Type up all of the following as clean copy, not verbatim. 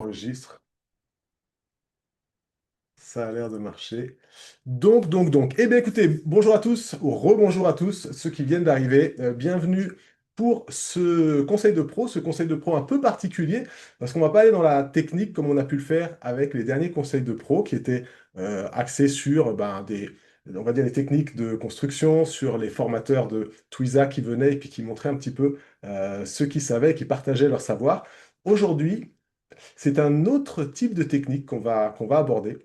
Enregistre. Ça a l'air de marcher. Donc. Eh bien, écoutez, bonjour à tous, ou rebonjour à tous, ceux qui viennent d'arriver. Bienvenue pour ce conseil de pro un peu particulier, parce qu'on va pas aller dans la technique comme on a pu le faire avec les derniers conseils de pro qui étaient axés sur on va dire, les techniques de construction, sur les formateurs de Twiza qui venaient et puis qui montraient un petit peu ceux qui savaient et qui partageaient leur savoir. Aujourd'hui, c'est un autre type de technique qu'on va aborder.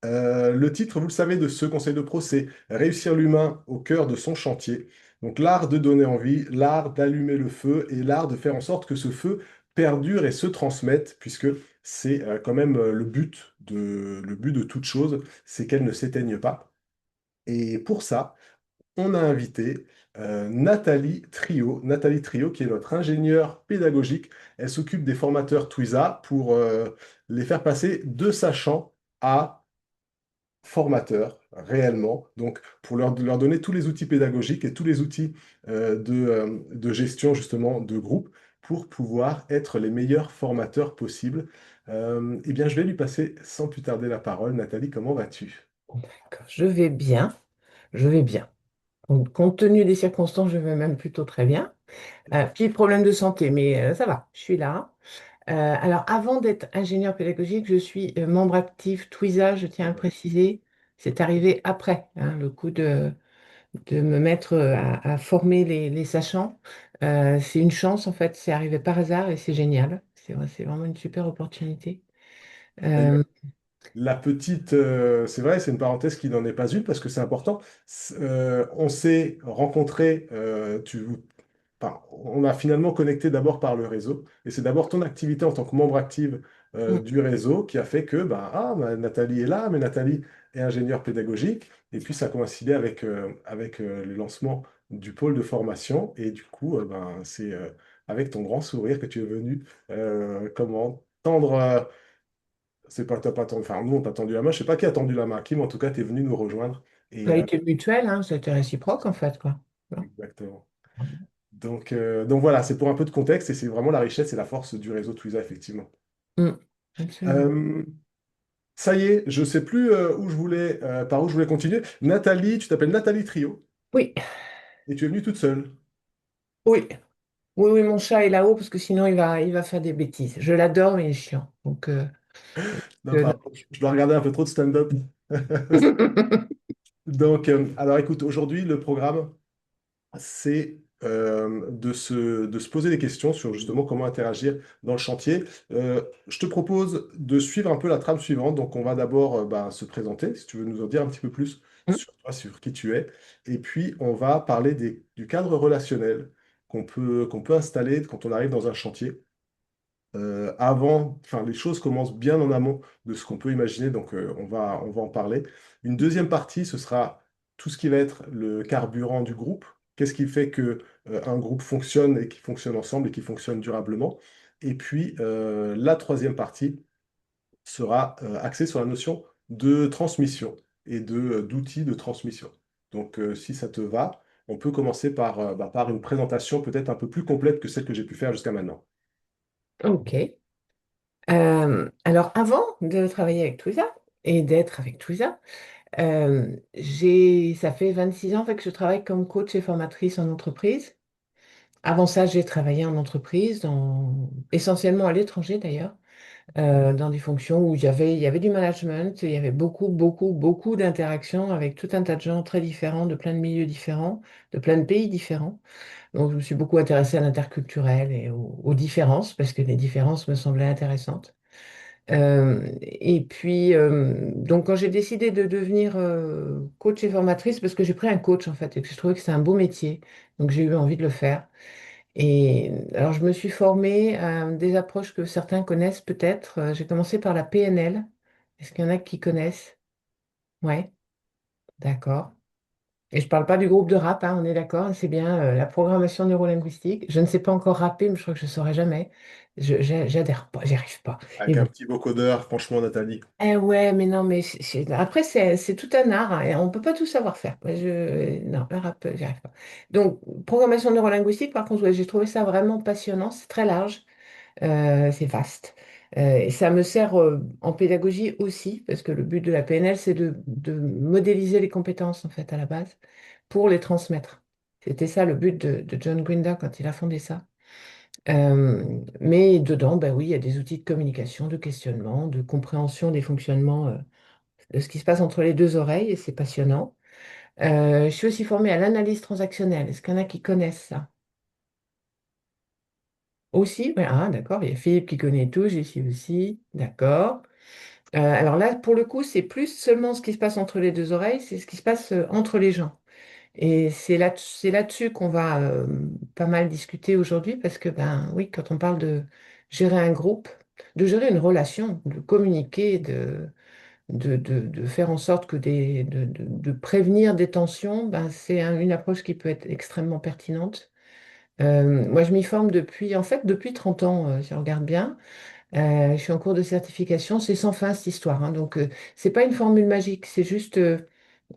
Le titre, vous le savez, de ce conseil de pro, c'est Réussir l'humain au cœur de son chantier. Donc l'art de donner envie, l'art d'allumer le feu et l'art de faire en sorte que ce feu perdure et se transmette, puisque c'est quand même le but de toute chose, c'est qu'elle ne s'éteigne pas. Et pour ça, on a invité Nathalie Trio. Nathalie Trio, qui est notre ingénieure pédagogique. Elle s'occupe des formateurs Twiza pour les faire passer de sachant à formateurs réellement, donc pour leur donner tous les outils pédagogiques et tous les outils de gestion justement de groupe pour pouvoir être les meilleurs formateurs possibles. Eh bien, je vais lui passer sans plus tarder la parole. Nathalie, comment vas-tu? D'accord. Je vais bien, je vais bien. Compte tenu des circonstances, je vais même plutôt très bien. Petit problème de santé, mais ça va, je suis là. Alors, avant d'être ingénieur pédagogique, je suis membre actif Twiza, je tiens à préciser. C'est arrivé après, hein, le coup de me mettre à former les sachants. C'est une chance, en fait, c'est arrivé par hasard et c'est génial. C'est vraiment une super opportunité. Euh, La petite, c'est vrai, c'est une parenthèse qui n'en est pas une parce que c'est important. On s'est rencontrés, enfin, on a finalement connecté d'abord par le réseau et c'est d'abord ton activité en tant que membre active du réseau qui a fait que Nathalie est là, mais Nathalie est ingénieure pédagogique et puis ça a coïncidé avec le lancement du pôle de formation et du coup, c'est avec ton grand sourire que tu es venu comment tendre. C'est pas, t'as pas tendu, enfin, nous, on t'a tendu la main. Je sais pas qui a tendu la main à qui, mais en tout cas, tu es venu nous rejoindre. Et Ça a été mutuel, hein, ça a été réciproque, en fait, quoi. Voilà. exactement. Donc voilà, c'est pour un peu de contexte et c'est vraiment la richesse et la force du réseau Twiza, effectivement. Mm, absolument. Euh, Ça y est, je sais plus par où je voulais continuer. Nathalie, tu t'appelles Nathalie Trio Oui, et tu es venue toute seule. oui, oui, mon chat est là-haut parce que sinon il va faire des bêtises. Je l'adore, mais il est chiant. Non, Euh, non. pardon, je dois regarder un peu trop de stand-up. Alors écoute, aujourd'hui, le programme, c'est de se poser des questions sur justement comment interagir dans le chantier. Je te propose de suivre un peu la trame suivante. Donc, on va d'abord se présenter, si tu veux nous en dire un petit peu plus sur toi, sur qui tu es. Et puis, on va parler du cadre relationnel qu'on peut installer quand on arrive dans un chantier. Enfin, les choses commencent bien en amont de ce qu'on peut imaginer, donc on va en parler. Une deuxième partie, ce sera tout ce qui va être le carburant du groupe. Qu'est-ce qui fait que un groupe fonctionne et qui fonctionne ensemble et qui fonctionne durablement. Et puis la troisième partie sera axée sur la notion de transmission et d'outils de transmission. Donc si ça te va, on peut commencer par une présentation peut-être un peu plus complète que celle que j'ai pu faire jusqu'à maintenant. Ok. Alors, avant de travailler avec Twiza et d'être avec Twiza, ça fait 26 ans en fait, que je travaille comme coach et formatrice en entreprise. Avant ça, j'ai travaillé en entreprise, essentiellement à l'étranger d'ailleurs, dans des fonctions où il y avait du management, il y avait beaucoup, beaucoup, beaucoup d'interactions avec tout un tas de gens très différents, de plein de milieux différents, de plein de pays différents. Donc, je me suis beaucoup intéressée à l'interculturel et aux différences, parce que les différences me semblaient intéressantes. Et puis, donc, quand j'ai décidé de devenir coach et formatrice, parce que j'ai pris un coach, en fait, et que je trouvais que c'est un beau métier, donc j'ai eu envie de le faire. Et alors, je me suis formée à des approches que certains connaissent peut-être. J'ai commencé par la PNL. Est-ce qu'il y en a qui connaissent? Ouais, d'accord. Et je parle pas du groupe de rap, hein, on est d'accord, c'est bien la programmation neurolinguistique. Je ne sais pas encore rapper, mais je crois que je ne saurais jamais. J'adhère pas, j'y arrive pas. Mais Avec un bon. petit vocodeur, franchement, Nathalie. Eh ouais, mais non, mais après, c'est tout un art, hein, et on ne peut pas tout savoir faire. Moi, non, le rap, j'y arrive pas. Donc, programmation neurolinguistique, par contre, ouais, j'ai trouvé ça vraiment passionnant, c'est très large, c'est vaste. Et ça me sert en pédagogie aussi, parce que le but de la PNL, c'est de modéliser les compétences, en fait, à la base, pour les transmettre. C'était ça le but de John Grinder quand il a fondé ça. Mais dedans, ben oui, il y a des outils de communication, de questionnement, de compréhension des fonctionnements, de ce qui se passe entre les deux oreilles, et c'est passionnant. Je suis aussi formée à l'analyse transactionnelle. Est-ce qu'il y en a qui connaissent ça? Aussi? Ouais, ah, d'accord, il y a Philippe qui connaît tout, j'y suis aussi, d'accord. Alors là, pour le coup, c'est plus seulement ce qui se passe entre les deux oreilles, c'est ce qui se passe entre les gens. Et c'est là-dessus qu'on va pas mal discuter aujourd'hui, parce que, ben oui, quand on parle de gérer un groupe, de gérer une relation, de communiquer, de faire en sorte que de prévenir des tensions, ben, c'est une approche qui peut être extrêmement pertinente. Moi, je m'y forme depuis, en fait, depuis 30 ans, si on regarde bien. Je suis en cours de certification, c'est sans fin cette histoire, hein. Donc, c'est pas une formule magique, c'est juste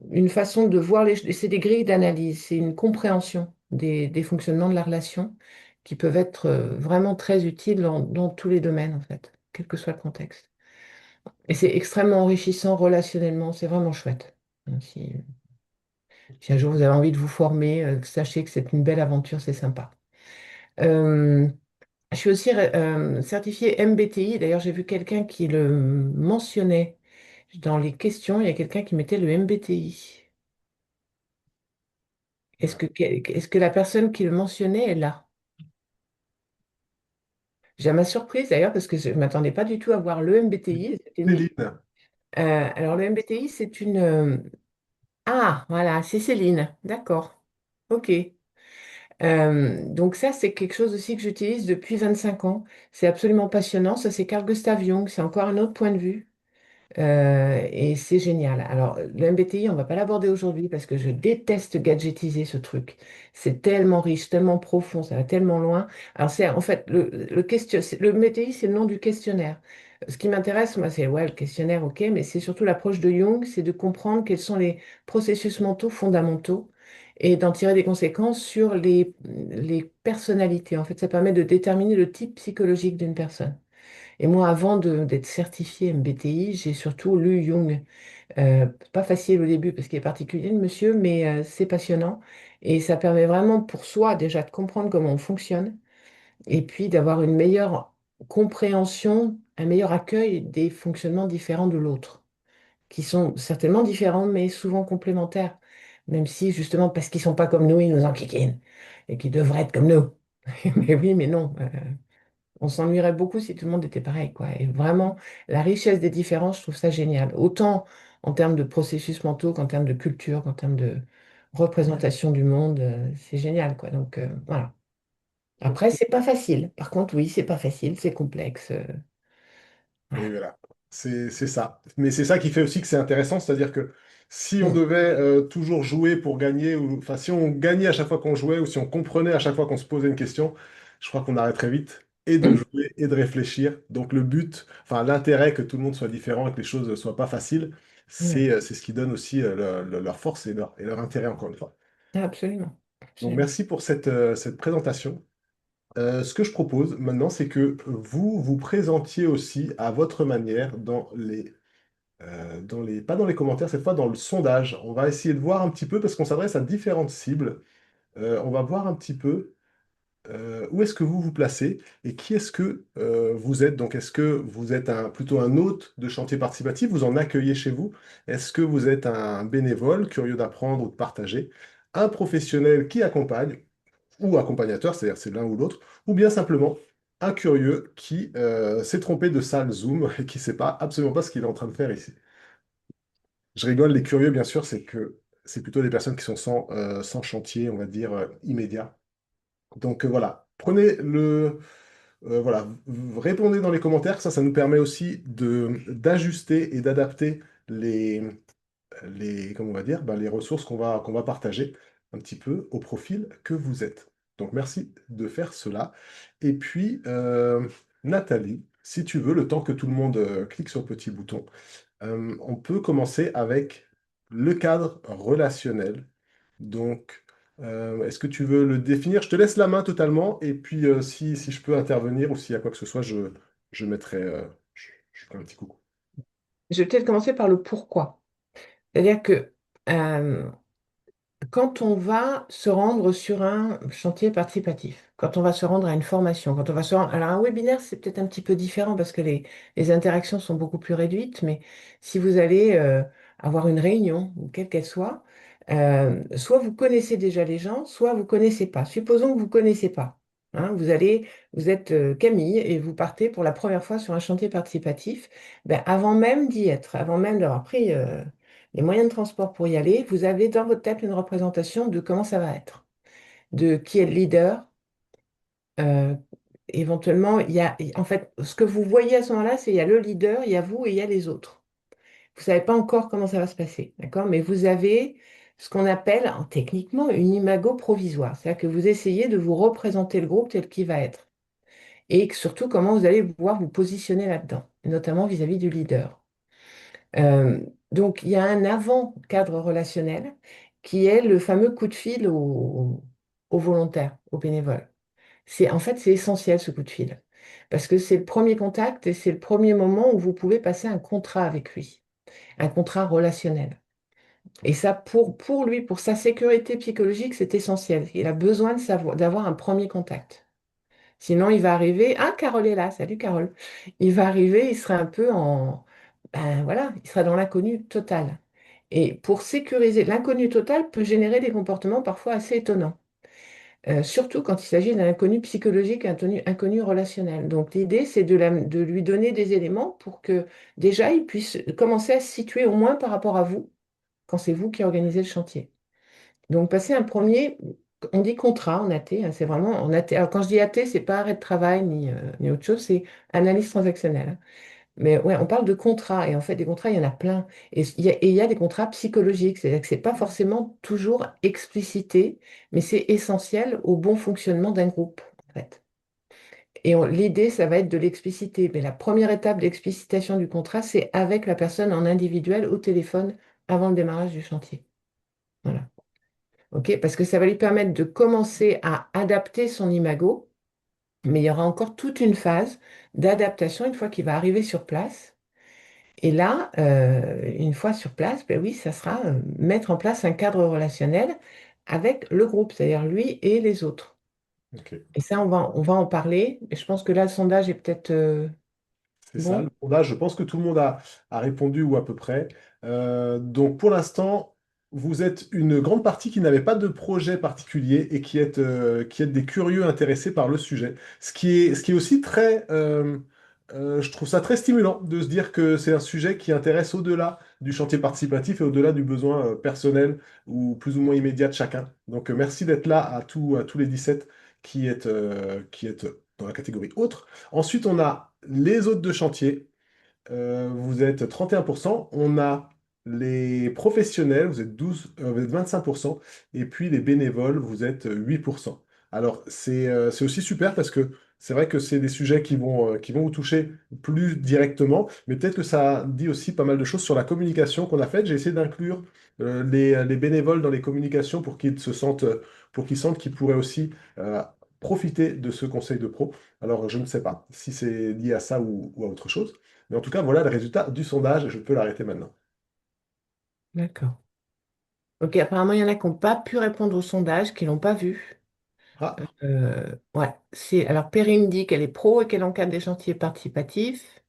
une façon de voir c'est des grilles d'analyse, c'est une compréhension des fonctionnements de la relation qui peuvent être vraiment très utiles dans tous les domaines, en fait, quel que soit le contexte. Et c'est extrêmement enrichissant relationnellement, c'est vraiment chouette. Si un jour vous avez envie de vous former, sachez que c'est une belle aventure, c'est sympa. Euh, je suis aussi certifiée MBTI. D'ailleurs, j'ai vu quelqu'un qui le mentionnait dans les questions. Il y a quelqu'un qui mettait le MBTI. Voilà. Est-ce que la personne qui le mentionnait est là? J'ai à ma surprise d'ailleurs, parce que je ne m'attendais pas du tout à voir le MBTI. C'était une- Céline. alors, le MBTI, c'est une. Ah, voilà, c'est Céline. D'accord. OK. Donc ça, c'est quelque chose aussi que j'utilise depuis 25 ans. C'est absolument passionnant. Ça, c'est Carl Gustav Jung. C'est encore un autre point de vue. Et c'est génial. Alors, le MBTI, on va pas l'aborder aujourd'hui parce que je déteste gadgetiser ce truc. C'est tellement riche, tellement profond, ça va tellement loin. Alors, c'est en fait le MBTI, c'est le nom du questionnaire. Ce qui m'intéresse, moi, c'est ouais, le questionnaire, ok, mais c'est surtout l'approche de Jung, c'est de comprendre quels sont les processus mentaux fondamentaux et d'en tirer des conséquences sur les personnalités. En fait, ça permet de déterminer le type psychologique d'une personne. Et moi, avant d'être certifiée MBTI, j'ai surtout lu Jung. Pas facile au début parce qu'il est particulier, le monsieur, mais c'est passionnant. Et ça permet vraiment pour soi déjà de comprendre comment on fonctionne et puis d'avoir une meilleure compréhension, un meilleur accueil des fonctionnements différents de l'autre, qui sont certainement différents, mais souvent complémentaires. Même si, justement, parce qu'ils sont pas comme nous, ils nous enquiquinent et qu'ils devraient être comme nous. Mais oui, mais non. On s'ennuierait beaucoup si tout le monde était pareil, quoi. Et vraiment, la richesse des différences, je trouve ça génial. Autant en termes de processus mentaux qu'en termes de culture, qu'en termes de représentation du monde, c'est génial, quoi. Donc, voilà. Après, Ok. c'est pas facile. Par contre, oui, c'est pas facile, c'est complexe. Et Voilà. voilà, c'est ça. Mais c'est ça qui fait aussi que c'est intéressant, c'est-à-dire que si on Mm. devait toujours jouer pour gagner, ou enfin si on gagnait à chaque fois qu'on jouait, ou si on comprenait à chaque fois qu'on se posait une question, je crois qu'on arrêterait vite et de Mm. jouer et de réfléchir. Donc le but, enfin l'intérêt que tout le monde soit différent et que les choses ne soient pas faciles, Ouais. c'est ce qui donne aussi leur force et leur intérêt, encore une fois. Absolument. Donc Absolument. merci pour cette présentation. Ce que je propose maintenant, c'est que vous vous présentiez aussi à votre manière pas dans les commentaires, cette fois dans le sondage. On va essayer de voir un petit peu, parce qu'on s'adresse à différentes cibles, on va voir un petit peu où est-ce que vous vous placez et qui est-ce que vous êtes. Donc, est-ce que vous êtes plutôt un hôte de chantier participatif, vous en accueillez chez vous? Est-ce que vous êtes un bénévole, curieux d'apprendre ou de partager? Un professionnel qui accompagne ou accompagnateur, c'est-à-dire c'est l'un ou l'autre, ou bien simplement un curieux qui s'est trompé de salle Zoom et qui ne sait pas absolument pas ce qu'il est en train de faire ici. Je rigole, les curieux, bien sûr, c'est que c'est plutôt des personnes qui sont sans chantier, on va dire, immédiat. Donc voilà, voilà, répondez dans les commentaires, ça nous permet aussi d'ajuster et d'adapter comment on va dire, les ressources qu'on va partager un petit peu au profil que vous êtes. Donc merci de faire cela. Et puis, Nathalie, si tu veux, le temps que tout le monde clique sur le petit bouton, on peut commencer avec le cadre relationnel. Donc, est-ce que tu veux le définir? Je te laisse la main totalement, et puis si je peux intervenir ou s'il y a quoi que ce soit, je mettrai, je ferai un petit coucou. Je vais peut-être commencer par le pourquoi. C'est-à-dire que euh, quand on va se rendre sur un chantier participatif, quand on va se rendre à une formation, quand on va se rendre... Alors un webinaire, c'est peut-être un petit peu différent parce que les interactions sont beaucoup plus réduites, mais si vous allez avoir une réunion, ou quelle qu'elle soit, soit vous connaissez déjà les gens, soit vous ne connaissez pas. Supposons que vous ne connaissez pas. Hein, vous êtes Camille et vous partez pour la première fois sur un chantier participatif. Ben, avant même d'y être, avant même d'avoir pris les moyens de transport pour y aller, vous avez dans votre tête une représentation de comment ça va être, de qui est le leader. euh, Éventuellement, en fait, ce que vous voyez à ce moment-là, c'est il y a le leader, il y a vous et il y a les autres. Vous ne savez pas encore comment ça va se passer, d'accord? Mais vous avez ce qu'on appelle techniquement une imago provisoire. C'est-à-dire que vous essayez de vous représenter le groupe tel qu'il va être. Et surtout, comment vous allez pouvoir vous positionner là-dedans, notamment vis-à-vis du leader. Euh, donc, il y a un avant-cadre relationnel qui est le fameux coup de fil aux volontaires, aux bénévoles. En fait, c'est essentiel ce coup de fil parce que c'est le premier contact et c'est le premier moment où vous pouvez passer un contrat avec lui, un contrat relationnel. Et ça, pour lui, pour sa sécurité psychologique, c'est essentiel. Il a besoin de savoir, d'avoir un premier contact. Sinon, il va arriver. Ah, Carole est là. Salut, Carole. Il va arriver, il sera un peu en. Ben voilà, il sera dans l'inconnu total. Et pour sécuriser, l'inconnu total peut générer des comportements parfois assez étonnants. Surtout quand il s'agit d'un inconnu psychologique, un inconnu relationnel. Donc l'idée, c'est de lui donner des éléments pour que déjà il puisse commencer à se situer au moins par rapport à vous, quand c'est vous qui organisez le chantier. Donc passer un premier, on dit contrat en AT, hein, c'est vraiment en AT. Alors quand je dis AT, c'est pas arrêt de travail ni autre chose, c'est analyse transactionnelle, hein. Mais ouais, on parle de contrats, et en fait, des contrats, il y en a plein. Et il y a des contrats psychologiques, c'est-à-dire que c'est pas forcément toujours explicité, mais c'est essentiel au bon fonctionnement d'un groupe, en fait. Et l'idée, ça va être de l'expliciter. Mais la première étape d'explicitation du contrat, c'est avec la personne en individuel au téléphone avant le démarrage du chantier. Voilà. OK? Parce que ça va lui permettre de commencer à adapter son imago, mais il y aura encore toute une phase d'adaptation une fois qu'il va arriver sur place. Et là, une fois sur place, ben oui, ça sera mettre en place un cadre relationnel avec le groupe, c'est-à-dire lui et les autres. Ok. Et ça, on va en parler. Et je pense que là, le sondage est peut-être C'est ça, le bon. sondage, je pense que tout le monde a répondu ou à peu près. Donc pour l'instant, vous êtes une grande partie qui n'avait pas de projet particulier et qui êtes des curieux intéressés par le sujet. Ce qui est aussi très, je trouve ça très stimulant de se dire que c'est un sujet qui intéresse au-delà du chantier participatif et au-delà du besoin personnel ou plus ou moins immédiat de chacun. Donc merci d'être là à tous les 17 qui êtes dans la catégorie autre. Ensuite, on a les hôtes de chantier. Vous êtes 31%. On a les professionnels, vous êtes 12, vous êtes 25%. Et puis les bénévoles, vous êtes 8%. Alors, c'est aussi super parce que c'est vrai que c'est des sujets qui vont vous toucher plus directement, mais peut-être que ça dit aussi pas mal de choses sur la communication qu'on a faite. J'ai essayé d'inclure les bénévoles dans les communications pour qu'ils sentent qu'ils pourraient aussi profiter de ce conseil de pro. Alors, je ne sais pas si c'est lié à ça ou à autre chose. Mais en tout cas, voilà le résultat du sondage. Je peux l'arrêter maintenant. D'accord. Ok, apparemment, il y en a qui n'ont pas pu répondre au sondage, qui ne l'ont pas vu. Ah, Ouais. Alors, Perrine dit qu'elle est pro et qu'elle encadre des chantiers participatifs.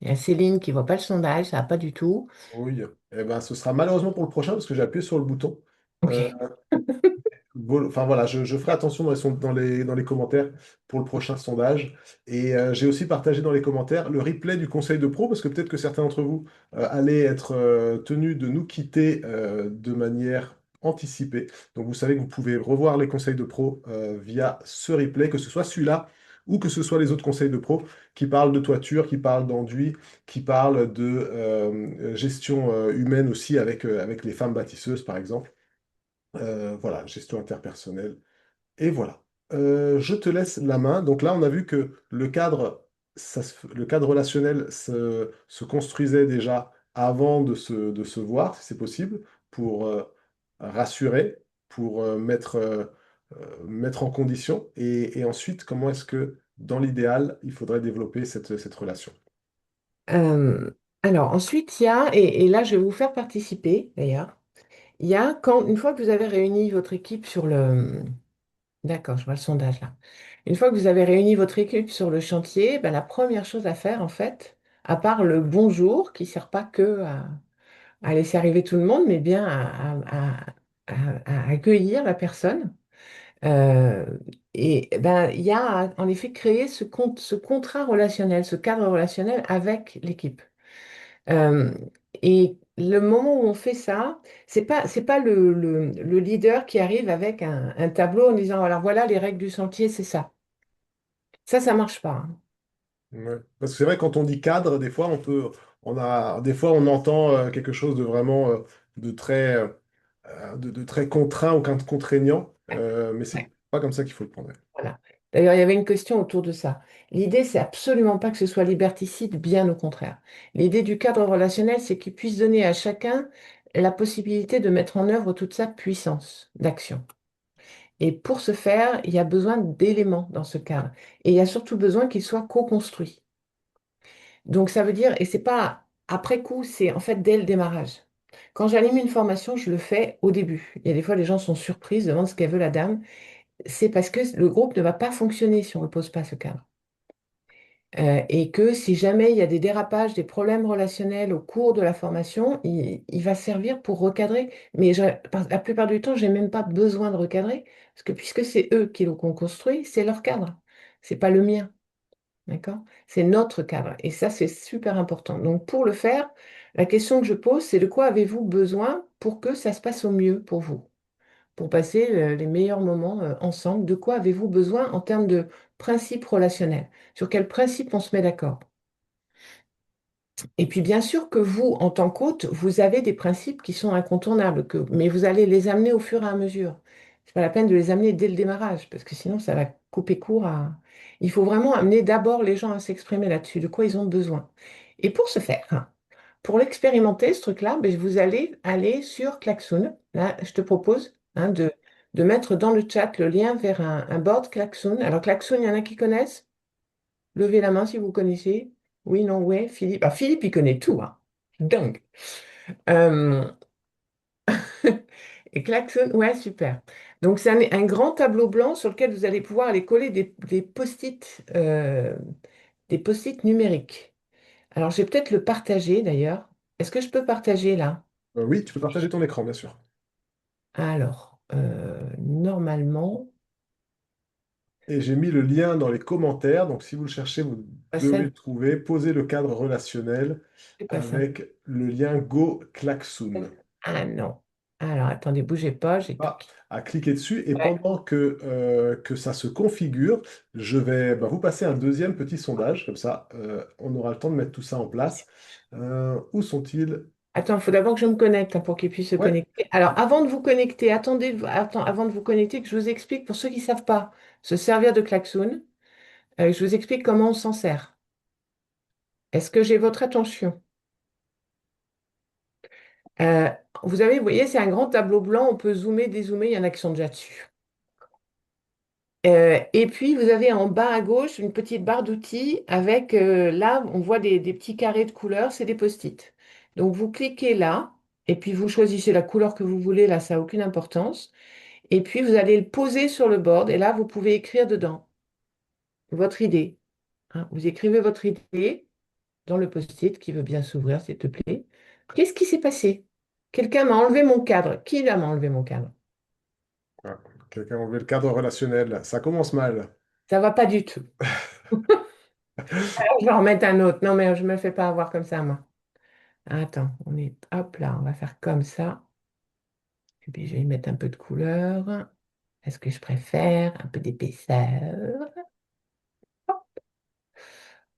Il y a Céline qui ne voit pas le sondage, ça va pas du tout. oui. Eh ben, ce sera malheureusement pour le prochain parce que j'ai appuyé sur le bouton. Euh, Ok. Enfin voilà, je ferai attention dans les commentaires pour le prochain sondage. Et j'ai aussi partagé dans les commentaires le replay du conseil de pro, parce que peut-être que certains d'entre vous allaient être tenus de nous quitter de manière anticipée. Donc vous savez que vous pouvez revoir les conseils de pro via ce replay, que ce soit celui-là ou que ce soit les autres conseils de pro qui parlent de toiture, qui parlent d'enduit, qui parlent de gestion humaine aussi avec les femmes bâtisseuses, par exemple. Voilà, gestion interpersonnelle. Et voilà. Je te laisse la main. Donc là, on a vu que le cadre relationnel se construisait déjà avant de se voir, si c'est possible, pour rassurer, pour mettre en condition. Et ensuite, comment est-ce que dans l'idéal, il faudrait développer cette relation. Euh, alors ensuite, il y a, et là je vais vous faire participer d'ailleurs, il y a quand, une fois que vous avez réuni votre équipe sur le... D'accord, je vois le sondage là. Une fois que vous avez réuni votre équipe sur le chantier, ben, la première chose à faire en fait, à part le bonjour, qui ne sert pas que à laisser arriver tout le monde, mais bien à accueillir la personne. Euh, et ben, il y a en effet créé ce contrat relationnel, ce cadre relationnel avec l'équipe. Euh, et le moment où on fait ça, c'est pas le leader qui arrive avec un tableau en disant, alors voilà les règles du sentier, c'est ça. Ça marche pas, hein. Ouais. Parce que c'est vrai, quand on dit cadre, des fois, des fois, on entend quelque chose de vraiment de très, de très contraint ou contraignant, Ouais, mais c'est ouais, pas comme ça qu'il faut le prendre. voilà. D'ailleurs, il y avait une question autour de ça. L'idée, c'est absolument pas que ce soit liberticide, bien au contraire. L'idée du cadre relationnel, c'est qu'il puisse donner à chacun la possibilité de mettre en œuvre toute sa puissance d'action. Et pour ce faire, il y a besoin d'éléments dans ce cadre. Et il y a surtout besoin qu'il soit co-construit. Donc ça veut dire, et c'est pas après coup, c'est en fait dès le démarrage. Quand j'anime une formation, je le fais au début. Il y a des fois, les gens sont surpris, se demandent ce qu'elle veut la dame. C'est parce que le groupe ne va pas fonctionner si on ne pose pas ce cadre. Et que si jamais il y a des dérapages, des problèmes relationnels au cours de la formation, il va servir pour recadrer. Mais la plupart du temps, je n'ai même pas besoin de recadrer, parce que puisque c'est eux qui l'ont construit, c'est leur cadre. C'est pas le mien. D'accord? C'est notre cadre. Et ça, c'est super important. Donc, pour le faire, la question que je pose, c'est de quoi avez-vous besoin pour que ça se passe au mieux pour vous? Pour passer les meilleurs moments ensemble, de quoi avez-vous besoin en termes de principes relationnels? Sur quels principes on se met d'accord? Et puis, bien sûr que vous, en tant qu'hôte, vous avez des principes qui sont incontournables, mais vous allez les amener au fur et à mesure. C'est pas la peine de les amener dès le démarrage, parce que sinon, ça va couper court à... Il faut vraiment amener d'abord les gens à s'exprimer là-dessus, de quoi ils ont besoin. Et pour ce faire, hein, pour l'expérimenter, ce truc-là, ben, vous allez aller sur Klaxoon. Là, je te propose de mettre dans le chat le lien vers un board Klaxoon. Alors, Klaxoon, il y en a qui connaissent? Levez la main si vous connaissez. Oui, non, ouais, Philippe. Ah, Philippe, il connaît tout, hein. Dingue. Euh, Et klaxon, ouais, super. Donc, c'est un grand tableau blanc sur lequel vous allez pouvoir aller coller des post-it numériques. Alors, je vais peut-être le partager d'ailleurs. Est-ce que je peux partager là? Oui, tu peux partager ton écran, bien sûr. Alors, normalement, Et j'ai mis le lien dans les commentaires, donc si vous le cherchez, vous devez ça, le trouver. Posez le cadre relationnel c'est pas ça. avec le lien Go Klaxoon. Ah non. Alors, attendez, bougez pas, j'ai tout Pas quitté. à cliquer dessus et Ouais. pendant que ça se configure, je vais vous passer un deuxième petit sondage, comme ça on aura le temps de mettre tout ça en place. Où sont-ils? Attends, il faut d'abord que je me connecte hein, pour qu'ils puissent se Ouais, connecter. Alors, avant de vous connecter, avant de vous connecter, que je vous explique, pour ceux qui ne savent pas se servir de klaxon, je vous explique comment on s'en sert. Est-ce que j'ai votre attention? Euh, vous voyez, c'est un grand tableau blanc, on peut zoomer, dézoomer, il y en a qui sont déjà dessus. Et puis, vous avez en bas à gauche une petite barre d'outils avec, là, on voit des petits carrés de couleurs, c'est des post-it. Donc, vous cliquez là, et puis vous choisissez la couleur que vous voulez, là, ça n'a aucune importance. Et puis, vous allez le poser sur le board, et là, vous pouvez écrire dedans votre idée, hein. Vous écrivez votre idée dans le post-it qui veut bien s'ouvrir, s'il te plaît. Qu'est-ce qui s'est passé? Quelqu'un m'a enlevé mon cadre. Qui là m'a enlevé mon cadre? ah, quelqu'un a enlevé le cadre relationnel. Ça commence mal. Ça va pas du tout. Je vais en remettre un autre. Non, mais je me fais pas avoir comme ça, moi. Attends, hop là, on va faire comme ça. Et puis, je vais y mettre un peu de couleur. Est-ce que je préfère un peu d'épaisseur?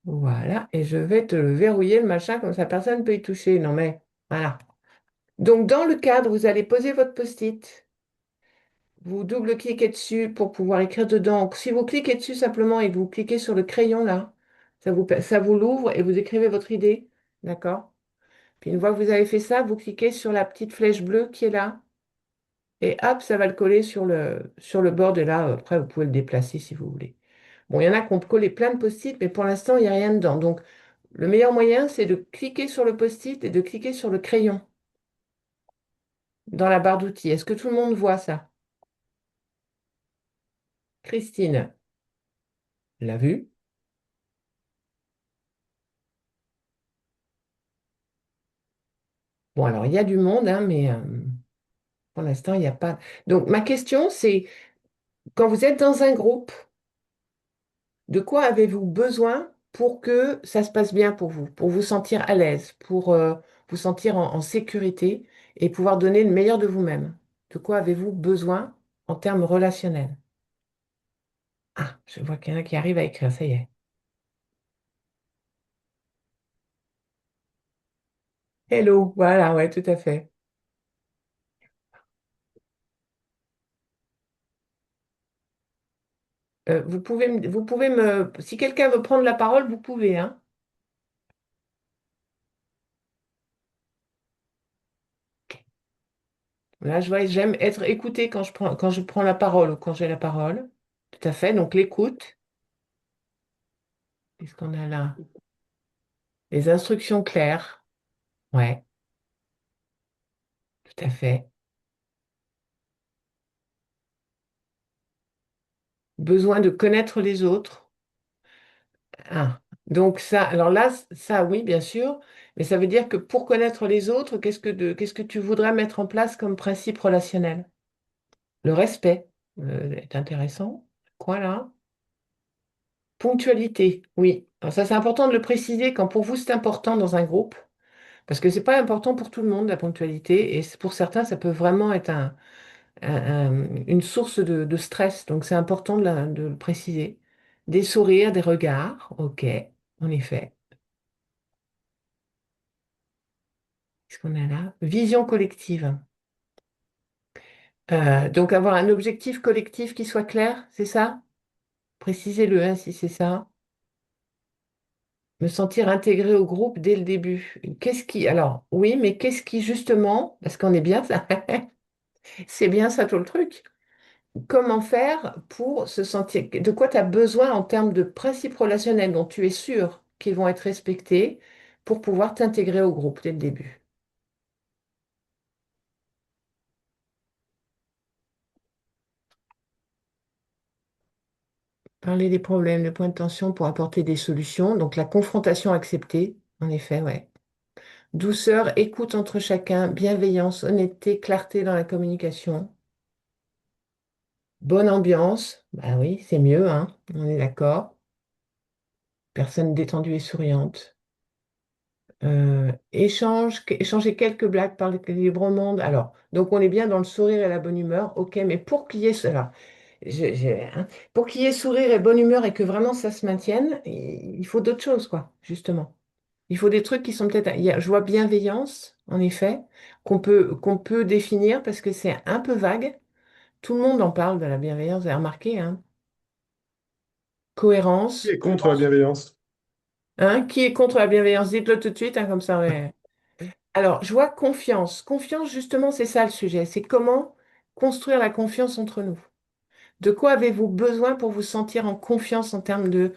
Voilà, et je vais te le verrouiller, le machin, comme ça, personne ne peut y toucher. Non, mais voilà. Donc, dans le cadre, vous allez poser votre post-it. Vous double-cliquez dessus pour pouvoir écrire dedans. Si vous cliquez dessus simplement et que vous cliquez sur le crayon là, ça vous l'ouvre et vous écrivez votre idée. D'accord? Puis une fois que vous avez fait ça, vous cliquez sur la petite flèche bleue qui est là. Et hop, ça va le coller sur le board. Et là, après, vous pouvez le déplacer si vous voulez. Bon, il y en a qui ont collé plein de post-it, mais pour l'instant, il n'y a rien dedans. Donc, le meilleur moyen, c'est de cliquer sur le post-it et de cliquer sur le crayon dans la barre d'outils. Est-ce que tout le monde voit ça? Christine l'a vu. Bon, alors, il y a du monde, hein, mais pour l'instant, il n'y a pas. Donc, ma question, c'est, quand vous êtes dans un groupe, de quoi avez-vous besoin pour que ça se passe bien pour vous sentir à l'aise, pour vous sentir en sécurité et pouvoir donner le meilleur de vous-même? De quoi avez-vous besoin en termes relationnels? Ah, je vois qu'il y en a qui arrivent à écrire, ça y est. Hello, voilà, ouais, tout à fait. Vous pouvez si quelqu'un veut prendre la parole, vous pouvez, hein. Là, je vois, j'aime être écoutée quand je prends la parole ou quand j'ai la parole. Tout à fait, donc l'écoute. Qu'est-ce qu'on a là? Les instructions claires. Ouais, tout à fait. Besoin de connaître les autres. Ah. Donc ça, alors là, ça oui, bien sûr, mais ça veut dire que pour connaître les autres, qu'est-ce que tu voudrais mettre en place comme principe relationnel? Le respect est intéressant. Quoi là? Ponctualité, oui. Alors ça, c'est important de le préciser quand pour vous c'est important dans un groupe, parce que c'est pas important pour tout le monde la ponctualité, et pour certains, ça peut vraiment être une source de stress. Donc c'est important de le préciser. Des sourires, des regards, ok, en effet. Qu'est-ce qu'on a là? Vision collective. Donc avoir un objectif collectif qui soit clair, c'est ça? Précisez-le, hein, si c'est ça. Me sentir intégré au groupe dès le début. Alors, oui, mais qu'est-ce qui justement, parce qu'on est bien, ça, c'est bien ça tout le truc. Comment faire pour se sentir, de quoi tu as besoin en termes de principes relationnels dont tu es sûr qu'ils vont être respectés pour pouvoir t'intégrer au groupe dès le début? Parler des problèmes, des points de tension pour apporter des solutions. Donc la confrontation acceptée, en effet, ouais. Douceur, écoute entre chacun, bienveillance, honnêteté, clarté dans la communication. Bonne ambiance, bah oui, c'est mieux, hein, on est d'accord. Personne détendue et souriante. Échanger quelques blagues, parler librement. Alors, donc on est bien dans le sourire et la bonne humeur, ok, mais pour qu'il y ait cela, pour qu'il y ait sourire et bonne humeur et que vraiment ça se maintienne, il faut d'autres choses, quoi, justement. Il faut des trucs qui sont peut-être. Je vois bienveillance, en effet, qu'on peut définir parce que c'est un peu vague. Tout le monde en parle de la bienveillance, vous avez remarqué, hein. Qui est Cohérence. contre la bienveillance? Hein, qui est contre la bienveillance? Dites-le tout de suite, hein, comme ça, ouais. Alors, je vois confiance. Confiance, justement, c'est ça le sujet. C'est comment construire la confiance entre nous. De quoi avez-vous besoin pour vous sentir en confiance en termes de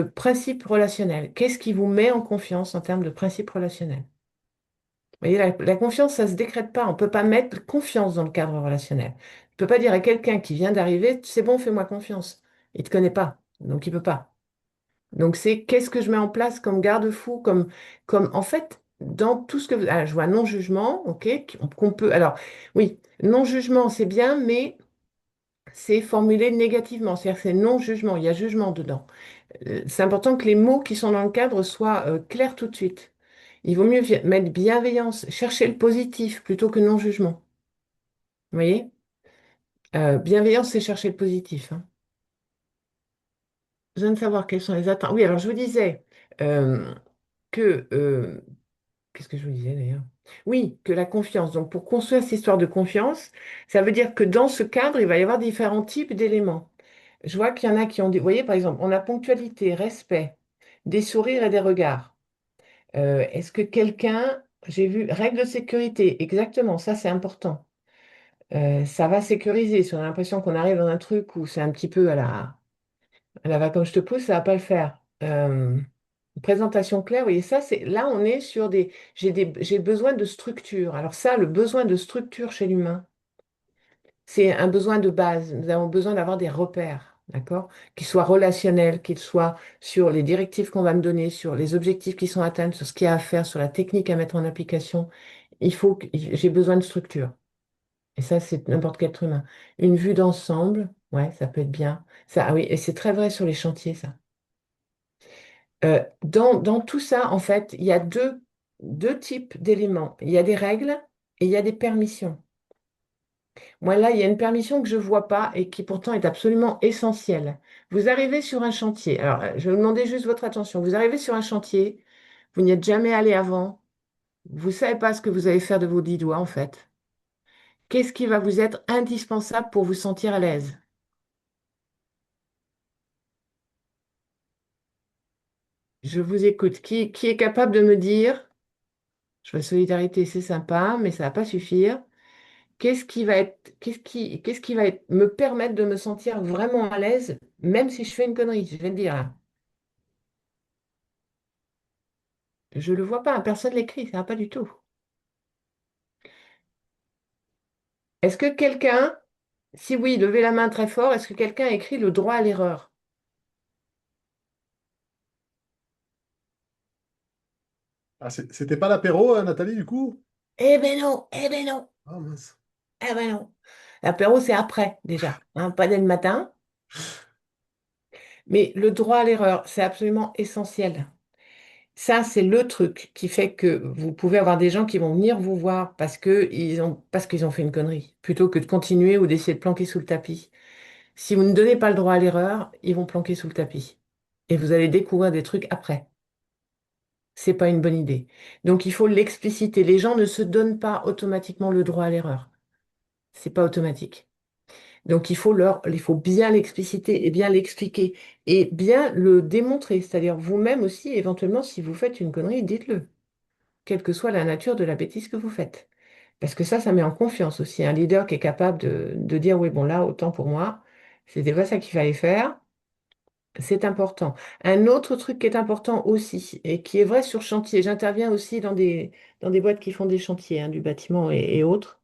principes relationnels? Qu'est-ce qui vous met en confiance en termes de principes relationnels? Vous voyez, la confiance, ça ne se décrète pas. On ne peut pas mettre confiance dans le cadre relationnel. On ne peut pas dire à quelqu'un qui vient d'arriver, c'est bon, fais-moi confiance. Il ne te connaît pas, donc il ne peut pas. Donc c'est qu'est-ce que je mets en place comme garde-fou, comme en fait, dans tout ce que vous... Ah, je vois non-jugement, ok, qu'on peut... Alors oui, non-jugement, c'est bien, mais c'est formulé négativement. C'est-à-dire que c'est non-jugement, il y a jugement dedans. C'est important que les mots qui sont dans le cadre soient clairs tout de suite. Il vaut mieux mettre bienveillance, chercher le positif plutôt que non-jugement. Vous voyez? Bienveillance, c'est chercher le positif, hein. Besoin de savoir quelles sont les attentes. Oui, alors je vous disais euh, que qu'est-ce que je vous disais d'ailleurs? Oui, que la confiance. Donc, pour construire cette histoire de confiance, ça veut dire que dans ce cadre, il va y avoir différents types d'éléments. Je vois qu'il y en a qui ont dit, vous voyez, par exemple, on a ponctualité, respect, des sourires et des regards. Est-ce que quelqu'un, j'ai vu, règles de sécurité, exactement, ça c'est important. Ça va sécuriser. Si on a l'impression qu'on arrive dans un truc où c'est un petit peu à la... Là, va, comme je te pousse, ça va pas le faire. Présentation claire, vous voyez, ça, c'est là, on est sur j'ai besoin de structure. Alors ça, le besoin de structure chez l'humain, c'est un besoin de base. Nous avons besoin d'avoir des repères, d'accord? Qu'ils soient relationnels, qu'ils soient sur les directives qu'on va me donner, sur les objectifs qui sont atteints, sur ce qu'il y a à faire, sur la technique à mettre en application. J'ai besoin de structure. Et ça, c'est n'importe quel être humain. Une vue d'ensemble, ouais, ça peut être bien. Ça, ah oui, et c'est très vrai sur les chantiers, ça. Dans tout ça, en fait, il y a deux types d'éléments. Il y a des règles et il y a des permissions. Moi, là, il y a une permission que je ne vois pas et qui pourtant est absolument essentielle. Vous arrivez sur un chantier. Alors, je vais vous demander juste votre attention. Vous arrivez sur un chantier, vous n'y êtes jamais allé avant, vous ne savez pas ce que vous allez faire de vos 10 doigts, en fait. Qu'est-ce qui va vous être indispensable pour vous sentir à l'aise? Je vous écoute. Qui est capable de me dire, je vois solidarité, c'est sympa, mais ça ne va pas suffire. Qu'est-ce qui va me permettre de me sentir vraiment à l'aise, même si je fais une connerie, je vais le dire, hein. Je ne le vois pas, hein, personne ne l'écrit, ça va pas du tout. Est-ce que quelqu'un, si oui, levez la main très fort, est-ce que quelqu'un a écrit le droit à l'erreur? Ah, c'était pas l'apéro, Nathalie, du coup? Eh ben non, Ah, mince. eh ben non. L'apéro, c'est après, déjà, hein, pas dès le matin. Mais le droit à l'erreur, c'est absolument essentiel. Ça, c'est le truc qui fait que vous pouvez avoir des gens qui vont venir vous voir parce qu'ils ont fait une connerie, plutôt que de continuer ou d'essayer de planquer sous le tapis. Si vous ne donnez pas le droit à l'erreur, ils vont planquer sous le tapis. Et vous allez découvrir des trucs après. C'est pas une bonne idée. Donc, il faut l'expliciter. Les gens ne se donnent pas automatiquement le droit à l'erreur. C'est pas automatique. Donc, il faut bien l'expliciter et bien l'expliquer et bien le démontrer. C'est-à-dire vous-même aussi, éventuellement, si vous faites une connerie, dites-le, quelle que soit la nature de la bêtise que vous faites. Parce que ça met en confiance aussi. Un leader qui est capable de dire, oui, bon, là, autant pour moi, c'était pas ça qu'il fallait faire, c'est important. Un autre truc qui est important aussi, et qui est vrai sur chantier, j'interviens aussi dans des boîtes qui font des chantiers, hein, du bâtiment et autres.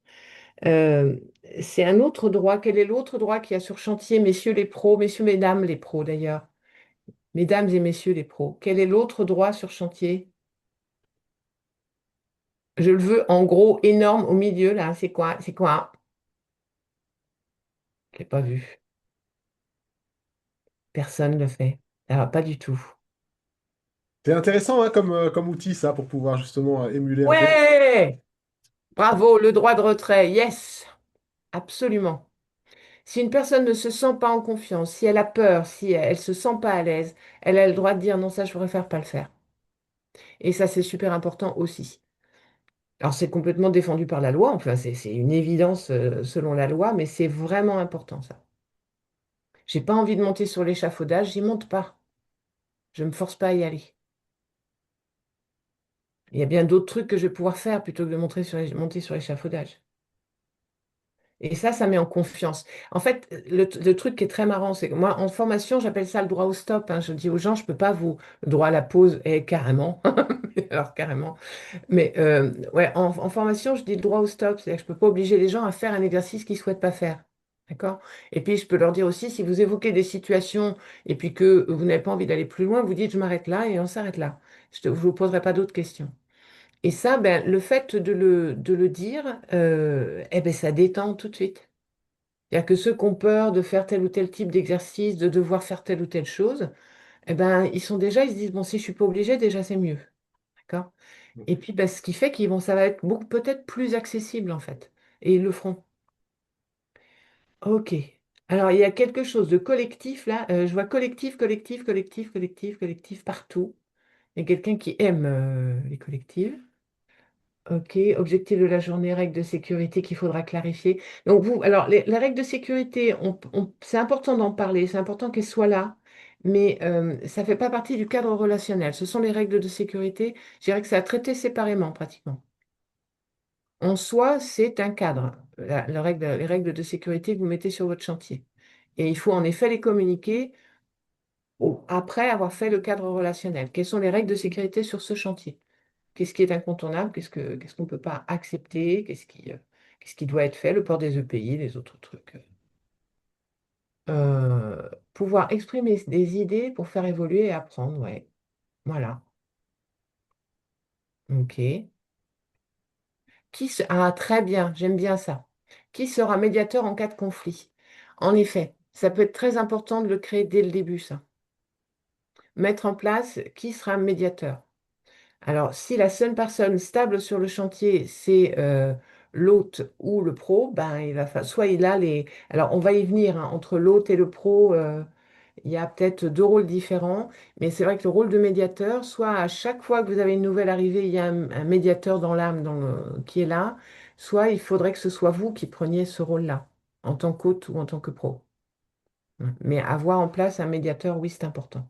Euh, c'est un autre droit. Quel est l'autre droit qu'il y a sur chantier, messieurs les pros, messieurs, mesdames les pros d'ailleurs, mesdames et messieurs les pros, quel est l'autre droit sur chantier? Je le veux en gros énorme au milieu, là. C'est quoi? C'est quoi? Je l'ai pas vu. Personne ne le fait. Ah, pas du tout. C'est intéressant hein, comme outil, ça, pour pouvoir justement émuler un peu. Ouais! Bravo, le droit de retrait. Yes! Absolument. Si une personne ne se sent pas en confiance, si elle a peur, si elle se sent pas à l'aise, elle a le droit de dire non, ça je préfère pas le faire. Et ça, c'est super important aussi. Alors, c'est complètement défendu par la loi. Enfin, c'est une évidence selon la loi, mais c'est vraiment important, ça. J'ai pas envie de monter sur l'échafaudage, j'y monte pas. Je me force pas à y aller. Il y a bien d'autres trucs que je vais pouvoir faire plutôt que de monter sur l'échafaudage. Et ça met en confiance. En fait, le truc qui est très marrant, c'est que moi, en formation, j'appelle ça le droit au stop, hein. Je dis aux gens, je peux pas vous... Le droit à la pause, et carrément. Alors, carrément. Mais ouais, en formation, je dis le droit au stop. C'est-à-dire que je peux pas obliger les gens à faire un exercice qu'ils souhaitent pas faire. D'accord? Et puis, je peux leur dire aussi, si vous évoquez des situations et puis que vous n'avez pas envie d'aller plus loin, vous dites, je m'arrête là et on s'arrête là. Je ne vous poserai pas d'autres questions. Et ça, ben, le fait de le dire, eh ben, ça détend tout de suite. C'est-à-dire que ceux qui ont peur de faire tel ou tel type d'exercice, de devoir faire telle ou telle chose, eh ben, ils se disent, bon, si je suis pas obligé, déjà, c'est mieux. D'accord? Et puis, ben, ce qui fait ça va être beaucoup, peut-être plus accessible, en fait. Et ils le feront. OK. Alors, il y a quelque chose de collectif, là. Je vois collectif, collectif, collectif, collectif, collectif partout. Il y a quelqu'un qui aime les collectifs. OK, objectif de la journée, règles de sécurité qu'il faudra clarifier. Donc vous, alors les règles de sécurité, c'est important d'en parler, c'est important qu'elles soient là, mais ça ne fait pas partie du cadre relationnel. Ce sont les règles de sécurité, je dirais que c'est à traiter séparément pratiquement. En soi, c'est un cadre, les règles de sécurité que vous mettez sur votre chantier. Et il faut en effet les communiquer après avoir fait le cadre relationnel. Quelles sont les règles de sécurité sur ce chantier? Qu'est-ce qui est incontournable? Qu'est-ce qu'on ne peut pas accepter? Qu'est-ce qui doit être fait? Le port des EPI, les autres trucs. Pouvoir exprimer des idées pour faire évoluer et apprendre, ouais. Voilà. OK. Ah, très bien, j'aime bien ça. Qui sera médiateur en cas de conflit? En effet, ça peut être très important de le créer dès le début, ça. Mettre en place qui sera médiateur. Alors, si la seule personne stable sur le chantier, c'est l'hôte ou le pro, ben, soit il a les... Alors, on va y venir, hein, entre l'hôte et le pro, il y a peut-être deux rôles différents, mais c'est vrai que le rôle de médiateur, soit à chaque fois que vous avez une nouvelle arrivée, il y a un médiateur dans l'âme qui est là, soit il faudrait que ce soit vous qui preniez ce rôle-là, en tant qu'hôte ou en tant que pro. Mais avoir en place un médiateur, oui, c'est important.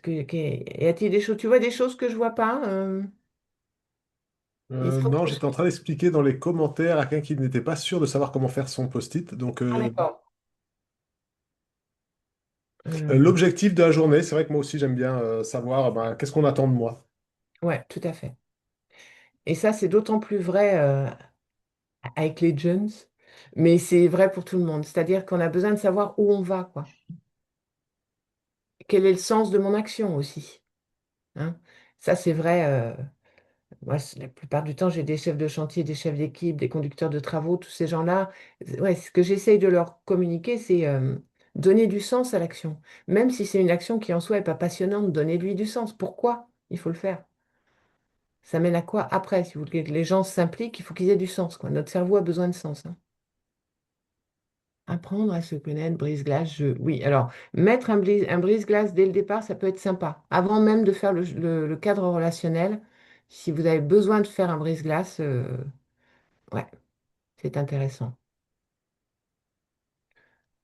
Y a-t-il des choses, tu vois des choses que je vois pas? Il faut Non, que ce j'étais soit... en train d'expliquer dans les commentaires à quelqu'un qui n'était pas sûr de savoir comment faire son post-it. Donc, Ah, d'accord. Euh, l'objectif de la journée, c'est vrai que moi aussi j'aime bien savoir ben, qu'est-ce qu'on attend de moi. ouais, tout à fait. Et ça, c'est d'autant plus vrai avec les jeunes, mais c'est vrai pour tout le monde. C'est-à-dire qu'on a besoin de savoir où on va, quoi. Quel est le sens de mon action aussi, hein. Ça, c'est vrai. Moi, la plupart du temps, j'ai des chefs de chantier, des chefs d'équipe, des conducteurs de travaux, tous ces gens-là. Ouais, ce que j'essaye de leur communiquer, c'est donner du sens à l'action. Même si c'est une action qui en soi n'est pas passionnante, donnez-lui du sens. Pourquoi il faut le faire? Ça mène à quoi après? Si vous voulez que les gens s'impliquent, il faut qu'ils aient du sens, quoi. Notre cerveau a besoin de sens, hein. Apprendre à se connaître, brise-glace, oui. Alors, mettre un brise-glace dès le départ, ça peut être sympa. Avant même de faire le cadre relationnel, si vous avez besoin de faire un brise-glace, ouais, c'est intéressant.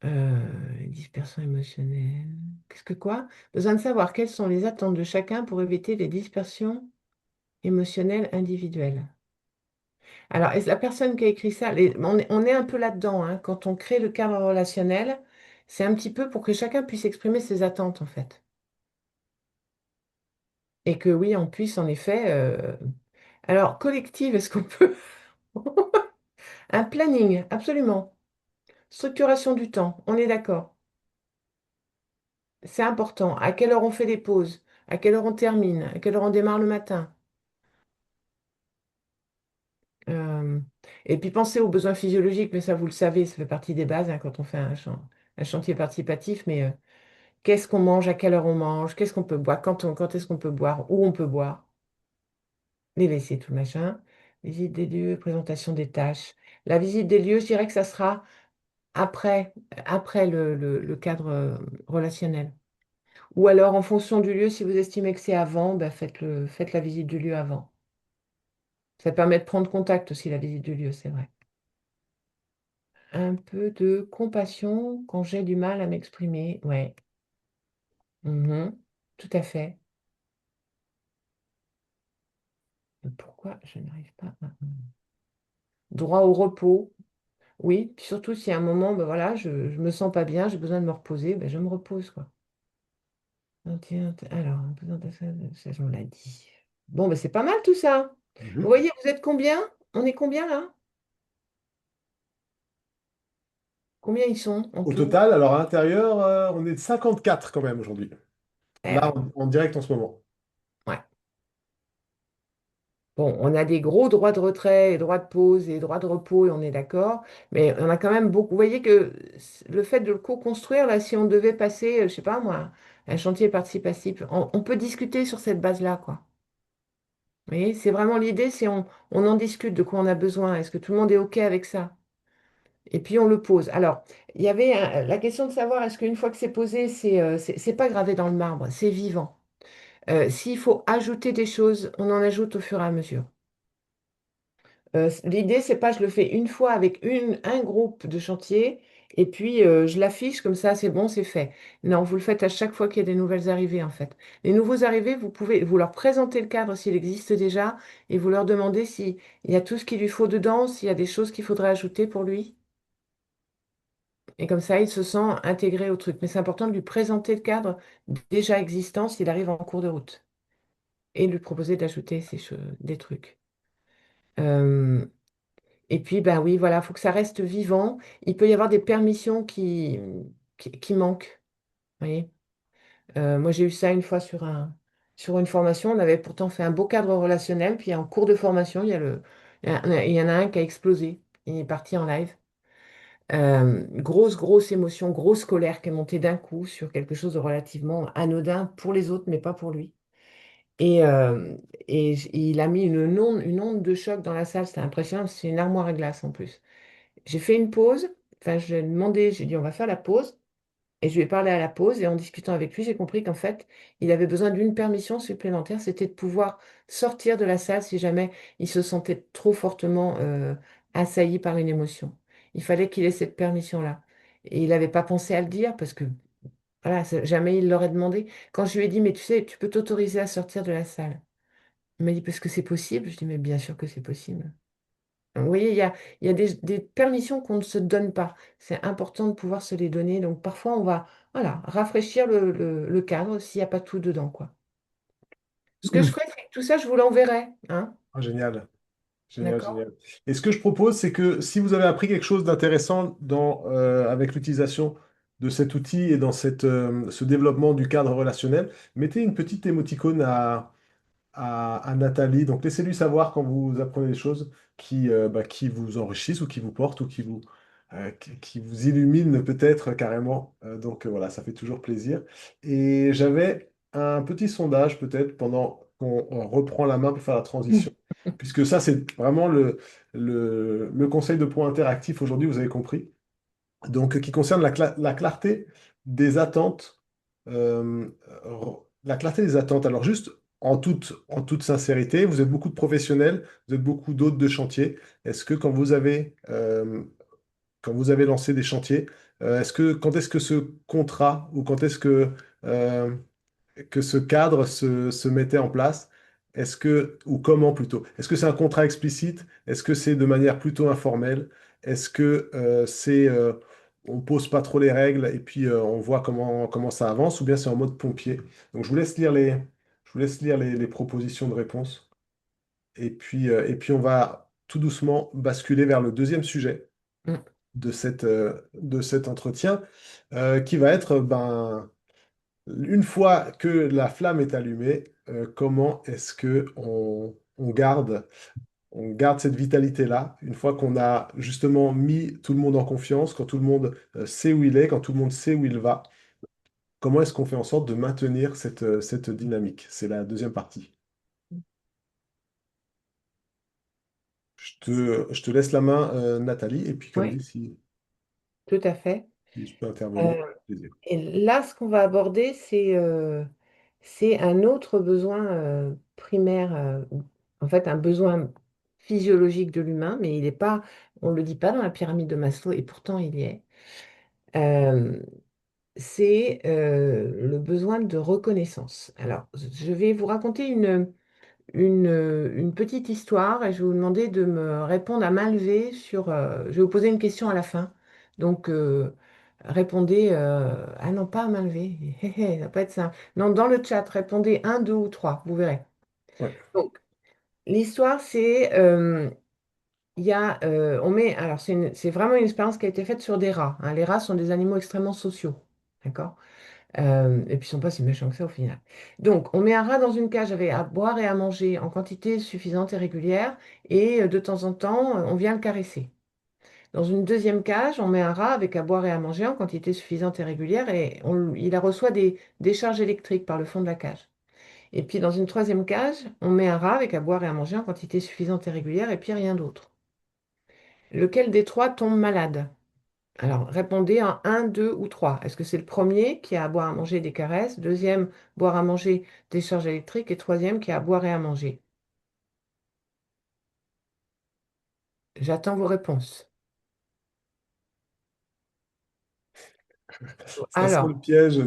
Dispersion émotionnelle. Qu'est-ce que quoi? Besoin de savoir quelles sont les attentes de chacun pour éviter les dispersions émotionnelles individuelles. Alors, est-ce la personne qui a écrit ça, on est un peu là-dedans, hein. Quand on crée le cadre relationnel, c'est un petit peu pour que chacun puisse exprimer ses attentes, en fait. Et que oui, on puisse en effet. Alors, collective, est-ce qu'on peut? Un planning, absolument. Structuration du temps, on est d'accord. C'est important. À quelle heure on fait les pauses? À quelle heure on termine? À quelle heure on démarre le matin? Euh, Et puis pensez aux besoins physiologiques, mais ça vous le savez, ça fait partie des bases, hein, quand on fait un chantier participatif. Mais qu'est-ce qu'on mange? À quelle heure on mange? Qu'est-ce qu'on peut boire? Quand est-ce qu'on peut boire? Où on peut boire? Les WC, tout machin. Visite des lieux, présentation des tâches. La visite des lieux, je dirais que ça sera après le cadre relationnel. Ou alors, en fonction du lieu, si vous estimez que c'est avant, ben faites la visite du lieu avant. Ça permet de prendre contact aussi, la visite du lieu, c'est vrai. Un peu de compassion quand j'ai du mal à m'exprimer. Ouais. Mhm. Tout à fait. Pourquoi je n'arrive pas à... Droit au repos. Oui, puis surtout si à un moment, ben voilà, je me sens pas bien, j'ai besoin de me reposer, ben je me repose, quoi. Alors, ça, on l'a dit. Bon, ben c'est pas mal tout ça. Vous Mhm. voyez, vous êtes combien? On est combien là? Combien ils sont en Au tout? total, alors à l'intérieur, on est de 54 quand même aujourd'hui. Eh Là, ouais. en direct en ce moment. Ouais. Bon, on a des gros droits de retrait et droits de pause et droits de repos, et on est d'accord, mais on a quand même beaucoup. Vous voyez que le fait de le co-construire, là, si on devait passer, je sais pas moi, un chantier participatif, on peut discuter sur cette base-là, quoi. Vous voyez, c'est vraiment l'idée, on en discute de quoi on a besoin. Est-ce que tout le monde est OK avec ça? Et puis on le pose. Alors, il y avait la question de savoir est-ce qu'une fois que c'est posé, c'est pas gravé dans le marbre, c'est vivant. S'il faut ajouter des choses, on en ajoute au fur et à mesure. L'idée, c'est pas je le fais une fois avec un groupe de chantier et puis je l'affiche comme ça, c'est bon, c'est fait. Non, vous le faites à chaque fois qu'il y a des nouvelles arrivées en fait. Les nouveaux arrivés, vous pouvez vous leur présenter le cadre s'il existe déjà et vous leur demandez s'il y a tout ce qu'il lui faut dedans, s'il y a des choses qu'il faudrait ajouter pour lui. Et comme ça, il se sent intégré au truc. Mais c'est important de lui présenter le cadre déjà existant s'il arrive en cours de route et de lui proposer d'ajouter des trucs. Euh, et puis, ben oui, voilà, il faut que ça reste vivant. Il peut y avoir des permissions qui manquent. Vous voyez. Moi, j'ai eu ça une fois sur une formation. On avait pourtant fait un beau cadre relationnel. Puis en cours de formation, il y en a un qui a explosé. Il est parti en live. Grosse émotion, grosse colère qui est montée d'un coup sur quelque chose de relativement anodin pour les autres, mais pas pour lui. Et, euh, il a mis une onde de choc dans la salle. C'était impressionnant. C'est une armoire à glace en plus. J'ai fait une pause. Enfin, j'ai demandé, j'ai dit, on va faire la pause. Et je lui ai parlé à la pause et en discutant avec lui, j'ai compris qu'en fait, il avait besoin d'une permission supplémentaire, c'était de pouvoir sortir de la salle si jamais il se sentait trop fortement assailli par une émotion. Il fallait qu'il ait cette permission-là. Et il n'avait pas pensé à le dire parce que voilà, jamais il l'aurait demandé. Quand je lui ai dit, mais tu sais, tu peux t'autoriser à sortir de la salle. Il m'a dit, parce que c'est possible. Je dis, mais bien sûr que c'est possible. Vous voyez, il y a des permissions qu'on ne se donne pas. C'est important de pouvoir se les donner. Donc parfois, on va voilà, rafraîchir le cadre s'il n'y a pas tout dedans, quoi. Ce que je ferai, c'est que tout ça, je vous l'enverrai. Hein, Ah, génial. Génial, d'accord? génial. Et ce que je propose, c'est que si vous avez appris quelque chose d'intéressant avec l'utilisation de cet outil et dans ce développement du cadre relationnel, mettez une petite émoticône à Nathalie. Donc laissez-lui savoir quand vous apprenez des choses qui vous enrichissent ou qui vous portent ou qui vous illuminent peut-être carrément. Voilà, ça fait toujours plaisir. Et j'avais un petit sondage peut-être pendant qu'on reprend la main pour faire la transition, puisque ça c'est vraiment le conseil de pro interactif aujourd'hui, vous avez compris qui concerne la clarté des attentes. La clarté des attentes. Alors, juste en toute sincérité, vous êtes beaucoup de professionnels, vous êtes beaucoup d'hôtes de chantier. Est-ce que quand vous avez lancé des chantiers, quand est-ce que ce contrat ou quand est-ce que ce cadre se mettait en place? Ou comment plutôt? Est-ce que c'est un contrat explicite? Est-ce que c'est de manière plutôt informelle? Est-ce que on pose pas trop les règles et puis on voit comment ça avance? Ou bien c'est en mode pompier? Donc je vous laisse lire les propositions de réponse. Et puis on va tout doucement basculer vers le deuxième sujet Mm. de cet entretien, qui va être une fois que la flamme est allumée, comment est-ce que on garde cette vitalité-là, une fois qu'on a justement mis tout le monde en confiance, quand tout le monde sait où il est, quand tout le monde sait où il va, comment est-ce qu'on fait en sorte de maintenir cette dynamique? C'est la deuxième partie. Je te laisse la main, Nathalie, et puis comme Oui, dit, tout à fait. si je peux intervenir, Euh, avec plaisir. et là, ce qu'on va aborder, c'est un autre besoin primaire, en fait, un besoin physiologique de l'humain, mais il n'est pas, on ne le dit pas dans la pyramide de Maslow, et pourtant il y est. Euh, c'est le besoin de reconnaissance. Alors, je vais vous raconter une petite histoire et je vais vous demander de me répondre à main levée je vais vous poser une question à la fin. Donc, répondez... ah non, pas à main levée. Ça va pas être ça. Non, dans le chat, répondez un, deux ou trois. Vous verrez. Ouais, Donc, l'histoire, c'est... on met, alors c'est vraiment une expérience qui a été faite sur des rats. Hein. Les rats sont des animaux extrêmement sociaux. D'accord? Et puis ils sont pas si méchants que ça au final. Donc, on met un rat dans une cage avec à boire et à manger en quantité suffisante et régulière, et de temps en temps, on vient le caresser. Dans une deuxième cage, on met un rat avec à boire et à manger en quantité suffisante et régulière, et il reçoit des décharges électriques par le fond de la cage. Et puis dans une troisième cage, on met un rat avec à boire et à manger en quantité suffisante et régulière, et puis rien d'autre. Lequel des trois tombe malade? Alors, répondez en un, 2 ou 3. Est-ce que c'est le premier qui a à boire à manger des caresses, deuxième, boire à manger des charges électriques et troisième qui a à boire et à manger? J'attends vos réponses. ça sent le Alors, piège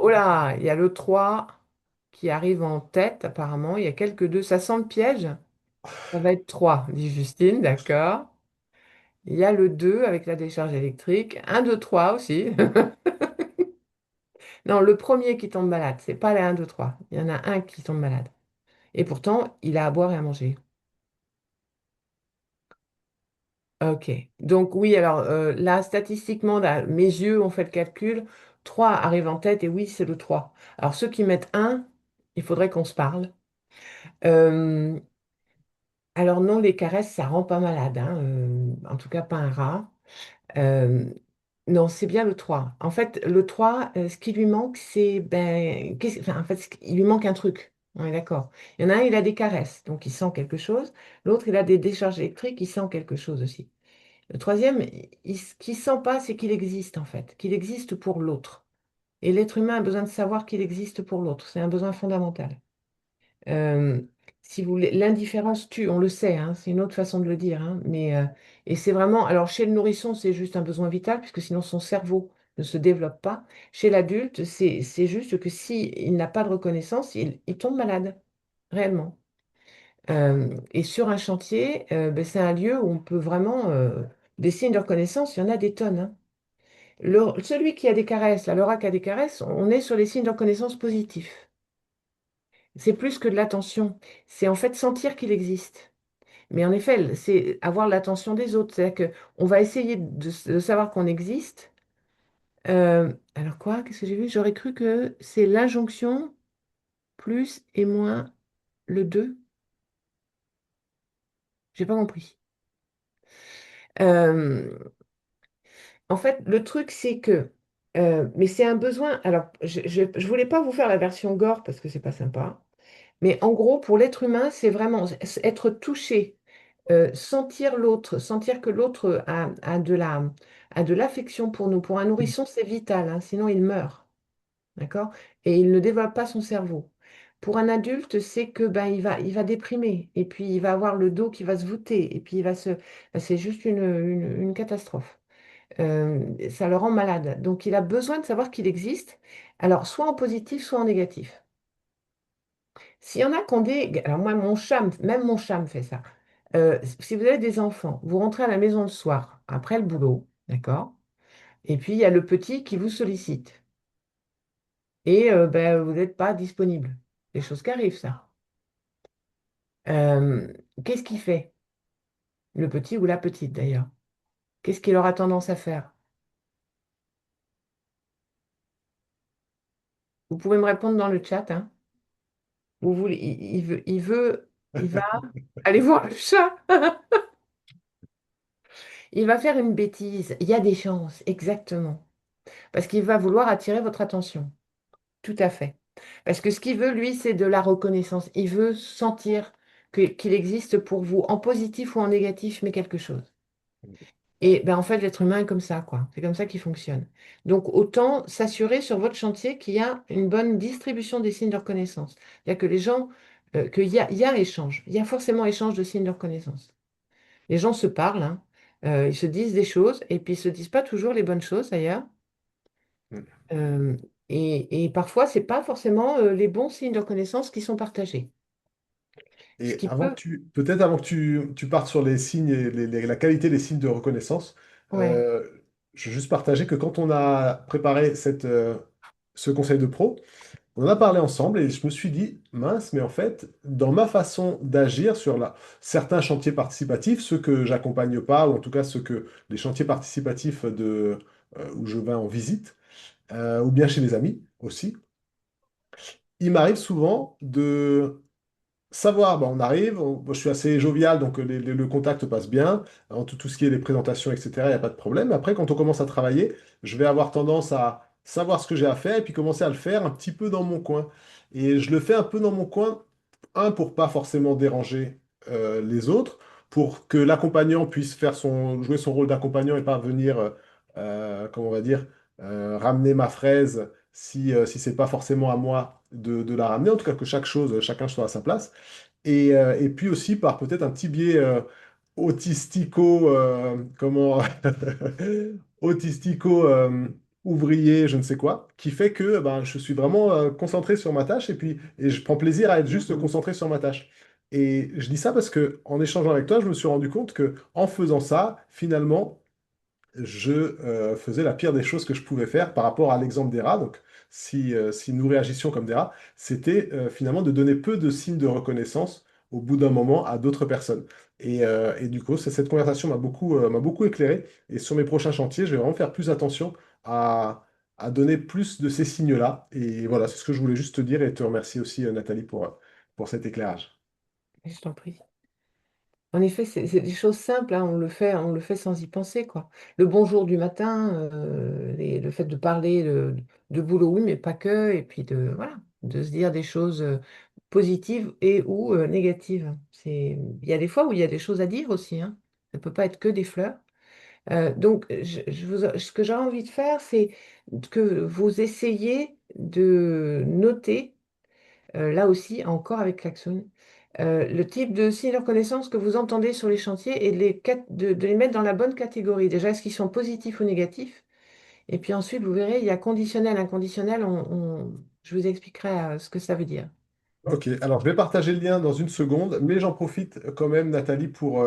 oh là, il y a le 3 qui arrive en tête apparemment, il y a quelques deux. Ça sent le piège? Ça va être 3, dit Justine, d'accord. Il y a le 2 avec la décharge électrique, un 2 3 aussi. Non, le premier qui tombe malade, c'est pas les un 2 3. Il y en a un qui tombe malade. Et pourtant, il a à boire et à manger. Ok. Donc oui, alors là, statistiquement, là, mes yeux ont fait le calcul. 3 arrive en tête et oui, c'est le 3. Alors ceux qui mettent un, il faudrait qu'on se parle. Euh, alors non, les caresses, ça rend pas malade, hein, en tout cas pas un rat. Euh, non, c'est bien le 3. En fait, le 3, ce qui lui manque, c'est... Ben, enfin, en fait, il lui manque un truc. On est d'accord. Il y en a un, il a des caresses, donc il sent quelque chose. L'autre, il a des décharges électriques, il sent quelque chose aussi. Le troisième, ce qu'il sent pas, c'est qu'il existe, en fait, qu'il existe pour l'autre. Et l'être humain a besoin de savoir qu'il existe pour l'autre. C'est un besoin fondamental. Euh, si vous voulez, l'indifférence tue, on le sait, hein, c'est une autre façon de le dire, hein, mais et c'est vraiment, alors chez le nourrisson, c'est juste un besoin vital, puisque sinon son cerveau ne se développe pas. Chez l'adulte, c'est juste que si il n'a pas de reconnaissance, il tombe malade, réellement. Et sur un chantier, ben, c'est un lieu où on peut vraiment des signes de reconnaissance, il y en a des tonnes, hein. Celui qui a des caresses, là, Laura qui a des caresses, on est sur les signes de reconnaissance positifs. C'est plus que de l'attention, c'est en fait sentir qu'il existe. Mais en effet, c'est avoir l'attention des autres. C'est-à-dire qu'on va essayer de savoir qu'on existe. Alors quoi? Qu'est-ce que j'ai vu? J'aurais cru que c'est l'injonction plus et moins le 2. J'ai pas compris. Euh, En fait, le truc, c'est que... mais c'est un besoin... Alors, je voulais pas vous faire la version gore parce que c'est pas sympa. Mais en gros, pour l'être humain, c'est vraiment être touché, sentir l'autre, sentir que l'autre a de l'affection pour nous. Pour un nourrisson, c'est vital, hein, sinon il meurt, d'accord? Et il ne développe pas son cerveau. Pour un adulte, c'est que ben, il va déprimer, et puis il va avoir le dos qui va se voûter, et puis il va se... ben, c'est juste une catastrophe. Ça le rend malade. Donc il a besoin de savoir qu'il existe, alors soit en positif, soit en négatif. S'il y en a qui ont des... Alors moi, même mon chat me fait ça. Si vous avez des enfants, vous rentrez à la maison le soir, après le boulot, d'accord? Et puis, il y a le petit qui vous sollicite. Et ben, vous n'êtes pas disponible. Des choses qui arrivent, ça. Euh, Qu'est-ce qu'il fait, le petit ou la petite, d'ailleurs? Qu'est-ce qu'il aura tendance à faire? Vous pouvez me répondre dans le chat, hein? Vous voulez, il va aller voir le chat. Il va faire une bêtise. Il y a des chances, exactement. Parce qu'il va vouloir attirer votre attention. Tout à fait. Parce que ce qu'il veut, lui, c'est de la reconnaissance. Il veut sentir qu'il existe pour vous, en positif ou en négatif, mais quelque chose. Et ben, en fait, l'être humain est comme ça, quoi. C'est comme ça qu'il fonctionne. Donc, autant s'assurer sur votre chantier qu'il y a une bonne distribution des signes de reconnaissance. C'est-à-dire que les gens, il y a échange. Il y a forcément échange de signes de reconnaissance. Les gens se parlent, hein. Ils se disent des choses, et puis ils se disent pas toujours les bonnes choses, d'ailleurs. Euh, et parfois, c'est pas forcément les bons signes de reconnaissance qui sont partagés. Ce Et qui peut... peut-être avant que tu partes sur les signes et la qualité des signes de reconnaissance, Ouais. je veux juste partager que quand on a préparé ce conseil de pro, on en a parlé ensemble et je me suis dit, mince, mais en fait, dans ma façon d'agir sur certains chantiers participatifs, ceux que j'accompagne pas, ou en tout cas les chantiers participatifs où je vais en visite, ou bien chez les amis aussi, il m'arrive souvent de savoir, bah, on arrive, moi, je suis assez jovial, donc le contact passe bien. En tout ce qui est les présentations, etc., il n'y a pas de problème. Après, quand on commence à travailler, je vais avoir tendance à savoir ce que j'ai à faire et puis commencer à le faire un petit peu dans mon coin. Et je le fais un peu dans mon coin, pour pas forcément déranger les autres, pour que l'accompagnant puisse jouer son rôle d'accompagnant et pas venir, comment on va dire, ramener ma fraise si c'est pas forcément à moi de la ramener. En tout cas, que chacun soit à sa place. Et puis aussi par peut-être un petit biais autistico, comment, autistico ouvrier, je ne sais quoi, qui fait que ben, je suis vraiment concentré sur ma tâche et je prends plaisir à être juste concentré sur ma tâche. Et je dis ça parce que en échangeant avec toi, je me suis rendu compte que en faisant ça, finalement, je faisais la pire des choses que je pouvais faire par rapport à l'exemple des rats. Donc, si nous réagissions comme des rats, c'était finalement de donner peu de signes de reconnaissance au bout d'un moment à d'autres personnes. Et du coup, cette conversation m'a beaucoup éclairé. Et sur mes prochains chantiers, je vais vraiment faire plus attention à donner plus de ces signes-là. Et voilà, c'est ce que je voulais juste te dire et te remercier aussi, Nathalie, pour cet éclairage. Je t'en prie. En effet, c'est des choses simples, hein, on le fait sans y penser, quoi. Le bonjour du matin, le fait de parler de boulot, oui, mais pas que, et puis voilà, de se dire des choses positives et ou négatives. Il y a des fois où il y a des choses à dire aussi, hein. Ça ne peut pas être que des fleurs. Donc, ce que j'ai envie de faire, c'est que vous essayiez de noter là aussi, encore avec Klaxon, le type de signe de reconnaissance que vous entendez sur les chantiers et de les mettre dans la bonne catégorie. Déjà, est-ce qu'ils sont positifs ou négatifs? Et puis ensuite, vous verrez, il y a conditionnel, inconditionnel. Je vous expliquerai ce que ça veut dire. Ok, alors je vais partager le lien dans une seconde, mais j'en profite quand même, Nathalie, pour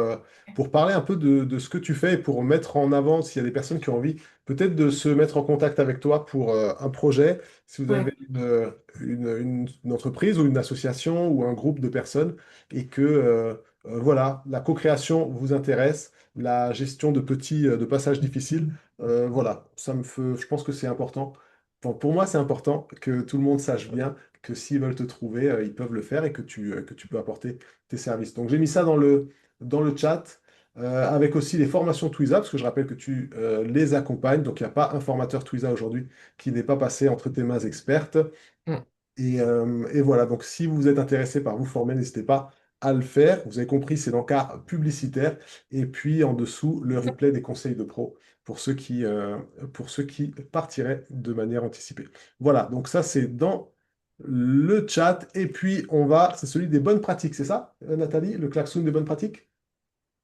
parler un peu de ce que tu fais et pour mettre en avant, s'il y a des personnes qui ont envie, peut-être de se mettre en contact avec toi pour un projet, si vous Ouais, avez une entreprise ou une association ou un groupe de personnes et que voilà, la co-création vous intéresse, la gestion de passages difficiles, voilà, je pense que c'est important. Enfin, pour moi, c'est important que tout le monde sache bien que s'ils veulent te trouver, ils peuvent le faire et que tu peux apporter tes services. Donc j'ai mis ça dans le chat, avec aussi les formations Twiza, parce que je rappelle que tu les accompagnes. Donc il n'y a pas un formateur Twiza aujourd'hui qui n'est pas passé entre tes mains expertes. mm, Et voilà, donc si vous êtes intéressé par vous former, n'hésitez pas à le faire. Vous avez compris, c'est l'encart publicitaire. Et puis en dessous, le replay des conseils de pro pour ceux qui partiraient de manière anticipée. Voilà, donc ça c'est dans le chat. Et puis c'est celui des bonnes pratiques, c'est ça, Nathalie, le klaxon des bonnes pratiques?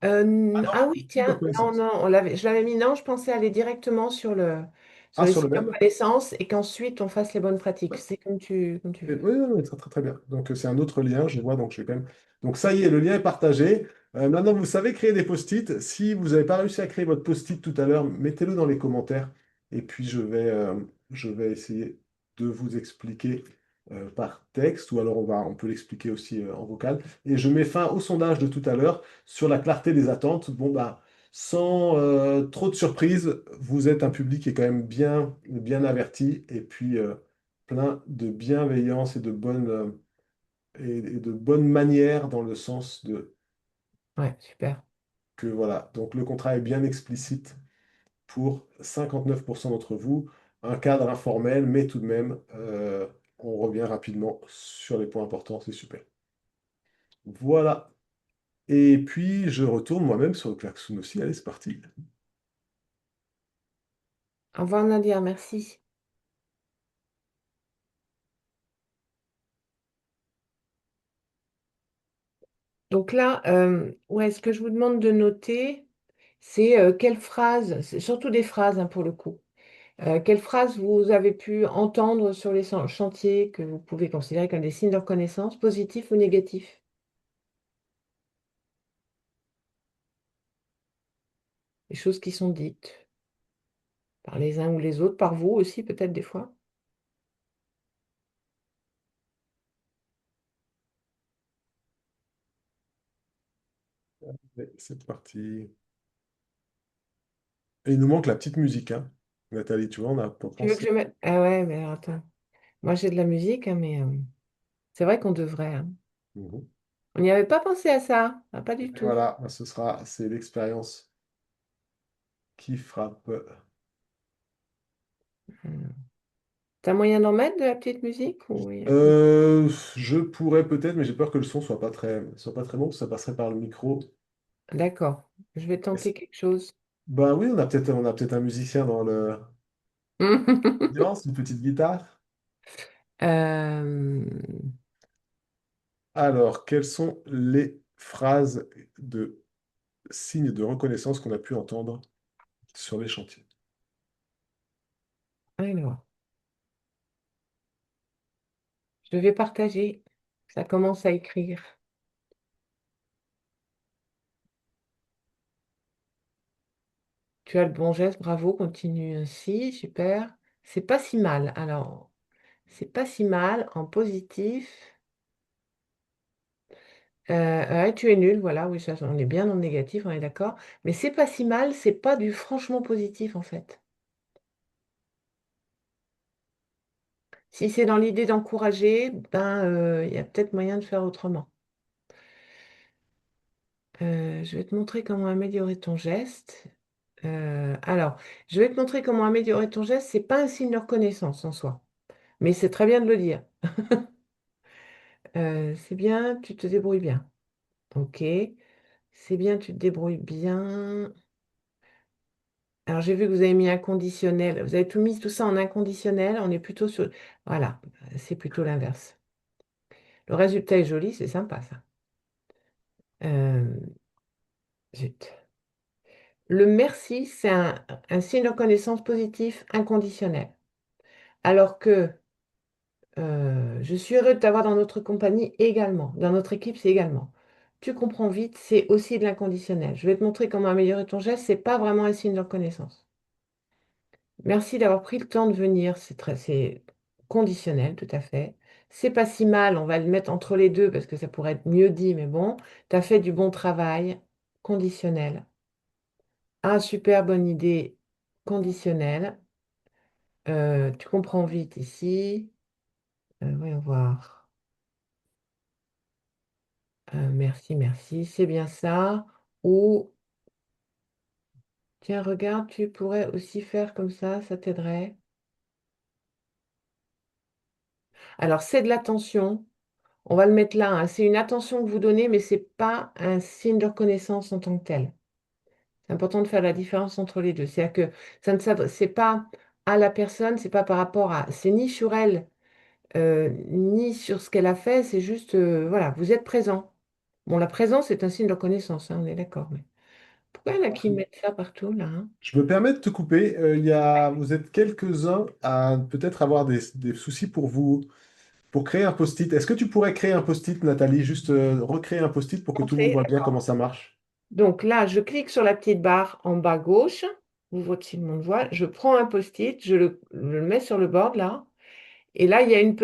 Ah non, ah oui, signe de tiens, non, reconnaissance. non, je l'avais mis, non, je pensais aller directement sur Ah, les sur le sites de même? reconnaissance et qu'ensuite on fasse les bonnes pratiques. C'est comme tu veux. Oui, oui, oui, très, très, très bien. Donc, c'est un autre lien, je vois, donc je vais quand même. Donc, ça y est, le lien est partagé. Maintenant, vous savez créer des post-it. Si vous n'avez pas réussi à créer votre post-it tout à l'heure, mettez-le dans les commentaires. Et puis, je vais essayer de vous expliquer par texte, ou alors on peut l'expliquer aussi en vocal. Et je mets fin au sondage de tout à l'heure sur la clarté des attentes. Bon, bah, sans trop de surprises, vous êtes un public qui est quand même bien averti. Et puis. Plein de bienveillance et de bonnes manières dans le sens de Ouais, super. que voilà, donc le contrat est bien explicite pour 59% d'entre vous, un cadre informel, mais tout de même, on revient rapidement sur les points importants, c'est super. Voilà. Et puis, je retourne moi-même sur le klaxon aussi. Allez, c'est parti. Au revoir Nadia, merci. Donc là, ouais, ce que je vous demande de noter, c'est quelles phrases, c'est surtout des phrases hein, pour le coup, quelles phrases vous avez pu entendre sur les chantiers que vous pouvez considérer comme des signes de reconnaissance, positifs ou négatifs, les choses qui sont dites par les uns ou les autres, par vous aussi peut-être des fois. Allez, c'est parti. Et il nous manque la petite musique, hein. Nathalie, tu vois, on n'a pas Tu veux que pensé. je mette... Ah ouais, mais alors, attends. Moi j'ai de la musique, hein, mais c'est vrai qu'on devrait, hein. Mhm. On n'y avait pas pensé à ça, ah, pas du Et tout. voilà, c'est l'expérience qui frappe. T'as moyen d'en mettre de la petite musique ou... Je pourrais peut-être, mais j'ai peur que le son soit pas très bon, que ça passerait par le micro. D'accord, je vais Est-ce- tenter quelque chose. Ben oui, on a peut-être un musicien dans l'audience, une petite guitare. Euh, Alors, quelles sont les phrases de signes de reconnaissance qu'on a pu entendre sur les chantiers? alors, je vais partager. Ça commence à écrire. Tu as le bon geste, bravo, continue ainsi, super. C'est pas si mal. Alors, c'est pas si mal en positif. Ouais, tu es nul, voilà, oui, ça, on est bien dans le négatif, on est d'accord. Mais c'est pas si mal, c'est pas du franchement positif en fait. Si c'est dans l'idée d'encourager, ben, il y a peut-être moyen de faire autrement. Je vais te montrer comment améliorer ton geste. Alors, je vais te montrer comment améliorer ton geste. C'est pas un signe de reconnaissance en soi, mais c'est très bien de le dire. C'est bien, tu te débrouilles bien. Ok, c'est bien, tu te débrouilles bien. Alors, j'ai vu que vous avez mis un conditionnel. Vous avez tout mis tout ça en inconditionnel. On est plutôt sur... Voilà, c'est plutôt l'inverse. Le résultat est joli, c'est sympa ça. Euh, Zut. Le merci, c'est un signe de reconnaissance positif inconditionnel. Alors que je suis heureux de t'avoir dans notre compagnie également. Dans notre équipe, c'est également. Tu comprends vite, c'est aussi de l'inconditionnel. Je vais te montrer comment améliorer ton geste. C'est pas vraiment un signe de reconnaissance. Merci d'avoir pris le temps de venir. C'est conditionnel, tout à fait. C'est pas si mal. On va le mettre entre les deux parce que ça pourrait être mieux dit, mais bon. Tu as fait du bon travail. Conditionnel. Ah, super bonne idée. Conditionnel. Tu comprends vite ici. Voyons voir. Merci, merci. C'est bien ça. Ou, tiens, regarde, tu pourrais aussi faire comme ça t'aiderait. Alors, c'est de l'attention. On va le mettre là, hein. C'est une attention que vous donnez, mais c'est pas un signe de reconnaissance en tant que tel. C'est important de faire la différence entre les deux. C'est-à-dire que ça ne s'adresse, c'est pas à la personne, c'est pas par rapport à, c'est ni sur elle, ni sur ce qu'elle a fait, c'est juste, voilà, vous êtes présent. Bon, la présence est un signe de reconnaissance, hein, on est d'accord. Mais pourquoi il y en a qui mettent ça partout, là, hein? Je me permets de te couper. Vous êtes quelques-uns à peut-être avoir des soucis pour créer un post-it. Est-ce que tu pourrais créer un post-it, Nathalie? Juste recréer un post-it pour que tout le monde Entrée, voit bien comment d'accord. ça marche. Donc là, je clique sur la petite barre en bas gauche. Ouvre si le monde voit. Je prends un post-it, je le mets sur le bord là. Et là, il y a une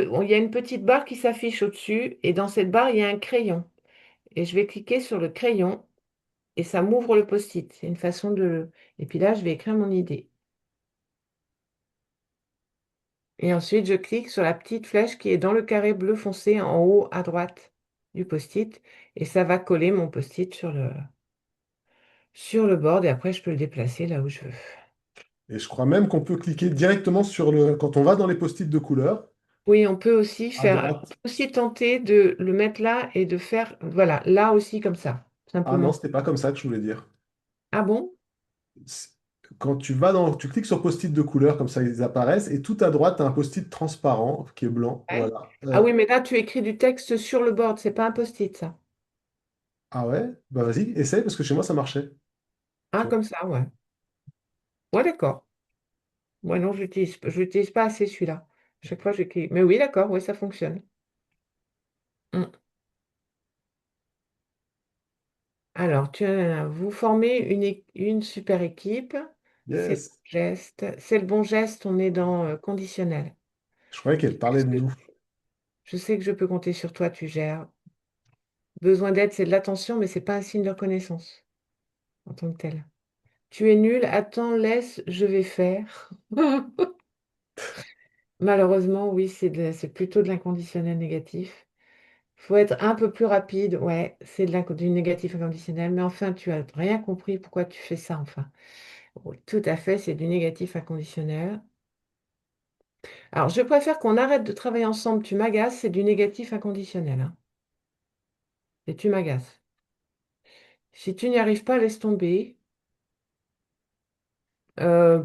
petite barre qui s'affiche au-dessus. Et dans cette barre, il y a un crayon. Et je vais cliquer sur le crayon et ça m'ouvre le post-it. C'est une façon de... Et puis là, je vais écrire mon idée. Et ensuite, je clique sur la petite flèche qui est dans le carré bleu foncé en haut à droite du post-it. Et ça va coller mon post-it sur le board. Et après, je peux le déplacer là où je veux. Et je crois même qu'on peut cliquer directement sur le... Quand on va dans les post-it de couleur, Oui, on peut aussi à faire, on droite. peut aussi tenter de le mettre là et de faire, voilà, là aussi comme ça, Ah non, simplement. c'était pas comme ça que je voulais dire. Ah bon? C'est- Quand tu vas dans... Tu cliques sur post-it de couleur, comme ça ils apparaissent, et tout à droite, tu as un post-it transparent qui est blanc. Ouais. Voilà. Ah oui, mais là, tu écris du texte sur le board, c'est pas un post-it, ça. Ah ouais? Bah vas-y, essaye, parce que chez moi, ça marchait. Ah, Tu vois. comme ça, ouais. Ouais, d'accord. Moi, non, je l'utilise pas assez celui-là. Chaque fois, j'écris. Mais oui, d'accord, oui, ça fonctionne. Mm. Alors, vous formez une super équipe. C'est le Yes. bon geste. C'est le bon geste, on est dans conditionnel. Je croyais qu'elle parlait de nous. Je sais que je peux compter sur toi, tu gères. Besoin d'aide, c'est de l'attention, mais c'est pas un signe de reconnaissance en tant que tel. Tu es nul, attends, laisse, je vais faire. Malheureusement, oui, c'est plutôt de l'inconditionnel négatif. Faut être un peu plus rapide, ouais, c'est du négatif inconditionnel, mais enfin, tu as rien compris pourquoi tu fais ça, enfin. Oui, tout à fait, c'est du négatif inconditionnel. Alors, je préfère qu'on arrête de travailler ensemble, tu m'agaces, c'est du négatif inconditionnel, hein. Et tu m'agaces. Si tu n'y arrives pas, laisse tomber. Euh,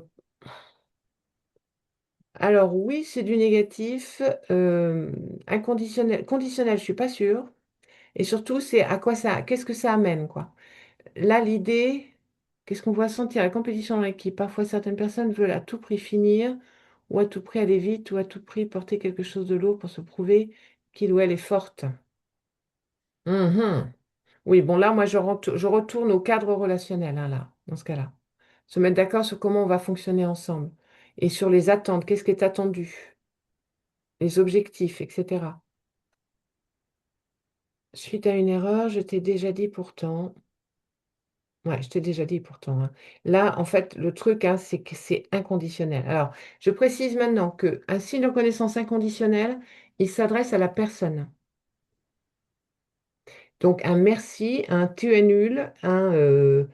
Alors oui, c'est du négatif, inconditionnel, conditionnel, je suis pas sûre. Et surtout, c'est à quoi ça, qu'est-ce que ça amène, quoi. Là, l'idée, qu'est-ce qu'on voit sentir la compétition dans l'équipe? Parfois, certaines personnes veulent à tout prix finir, ou à tout prix aller vite, ou à tout prix porter quelque chose de lourd pour se prouver qu'il ou elle est forte. Mhm. Oui, bon là, moi, je retourne au cadre relationnel, hein, là, dans ce cas-là. Se mettre d'accord sur comment on va fonctionner ensemble et sur les attentes, qu'est-ce qui est attendu, les objectifs, etc. Suite à une erreur, je t'ai déjà dit pourtant. Ouais, je t'ai déjà dit pourtant, hein. Là, en fait, le truc, hein, c'est que c'est inconditionnel. Alors, je précise maintenant qu'un signe de reconnaissance inconditionnel, il s'adresse à la personne. Donc, un merci, un tu es nul, un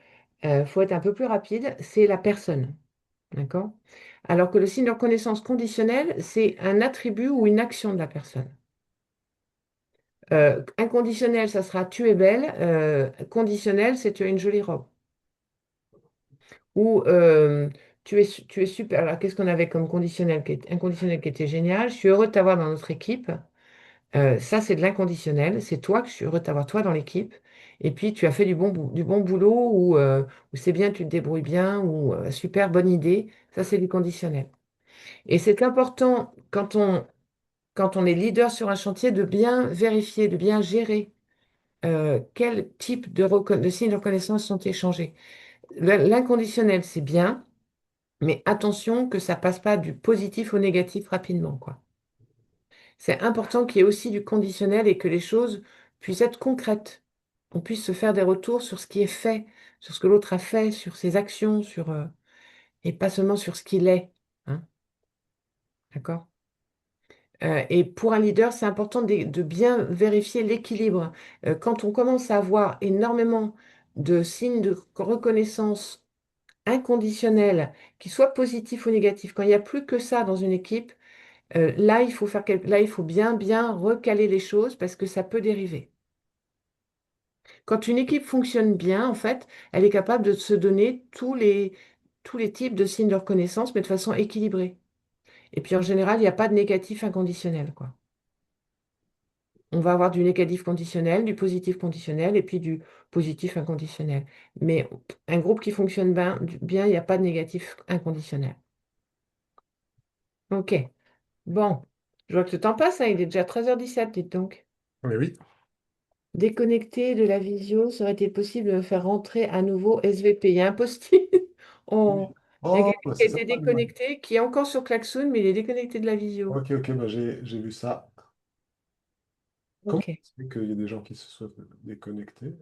faut être un peu plus rapide, c'est la personne. D'accord? Alors que le signe de reconnaissance conditionnel, c'est un attribut ou une action de la personne. Inconditionnel, ça sera tu es belle. Conditionnel, c'est tu as une jolie robe. Ou tu es super. Alors, qu'est-ce qu'on avait comme conditionnel inconditionnel qui était génial? Je suis heureux de t'avoir dans notre équipe. Ça, c'est de l'inconditionnel. C'est toi que je suis heureux de t'avoir toi dans l'équipe. Et puis, tu as fait du bon boulot ou c'est bien, tu te débrouilles bien ou super bonne idée. Ça, c'est du conditionnel. Et c'est important quand on est leader sur un chantier de bien vérifier, de bien gérer quel type de signes de reconnaissance sont échangés. L'inconditionnel, c'est bien. Mais attention que ça passe pas du positif au négatif rapidement, quoi. C'est important qu'il y ait aussi du conditionnel et que les choses puissent être concrètes. On puisse se faire des retours sur ce qui est fait, sur ce que l'autre a fait, sur ses actions, et pas seulement sur ce qu'il est. Hein, d'accord? Et pour un leader, c'est important de bien vérifier l'équilibre. Quand on commence à avoir énormément de signes de reconnaissance inconditionnels, qu'ils soient positifs ou négatifs, quand il n'y a plus que ça dans une équipe, là, là, il faut bien recaler les choses parce que ça peut dériver. Quand une équipe fonctionne bien, en fait, elle est capable de se donner tous les types de signes de reconnaissance, mais de façon équilibrée. Et puis en général, il n'y a pas de négatif inconditionnel, quoi. On va avoir du négatif conditionnel, du positif conditionnel et puis du positif inconditionnel. Mais un groupe qui fonctionne bien, il n'y a pas de négatif inconditionnel. Ok. Bon. Je vois que le temps passe, hein, il est déjà 13h17, dites donc. Mais oui. Déconnecté de la visio, serait-il possible de me faire rentrer à nouveau SVP? Il y a un post-it. Oui. Il y a Oh, quelqu'un bah, qui a c'est ça, été pas mal. déconnecté, qui est encore sur Klaxoon, mais il est déconnecté de la visio. Ok, ok, bah, j'ai vu ça. Comment Ok. ça se fait qu'il y a des gens qui se soient déconnectés?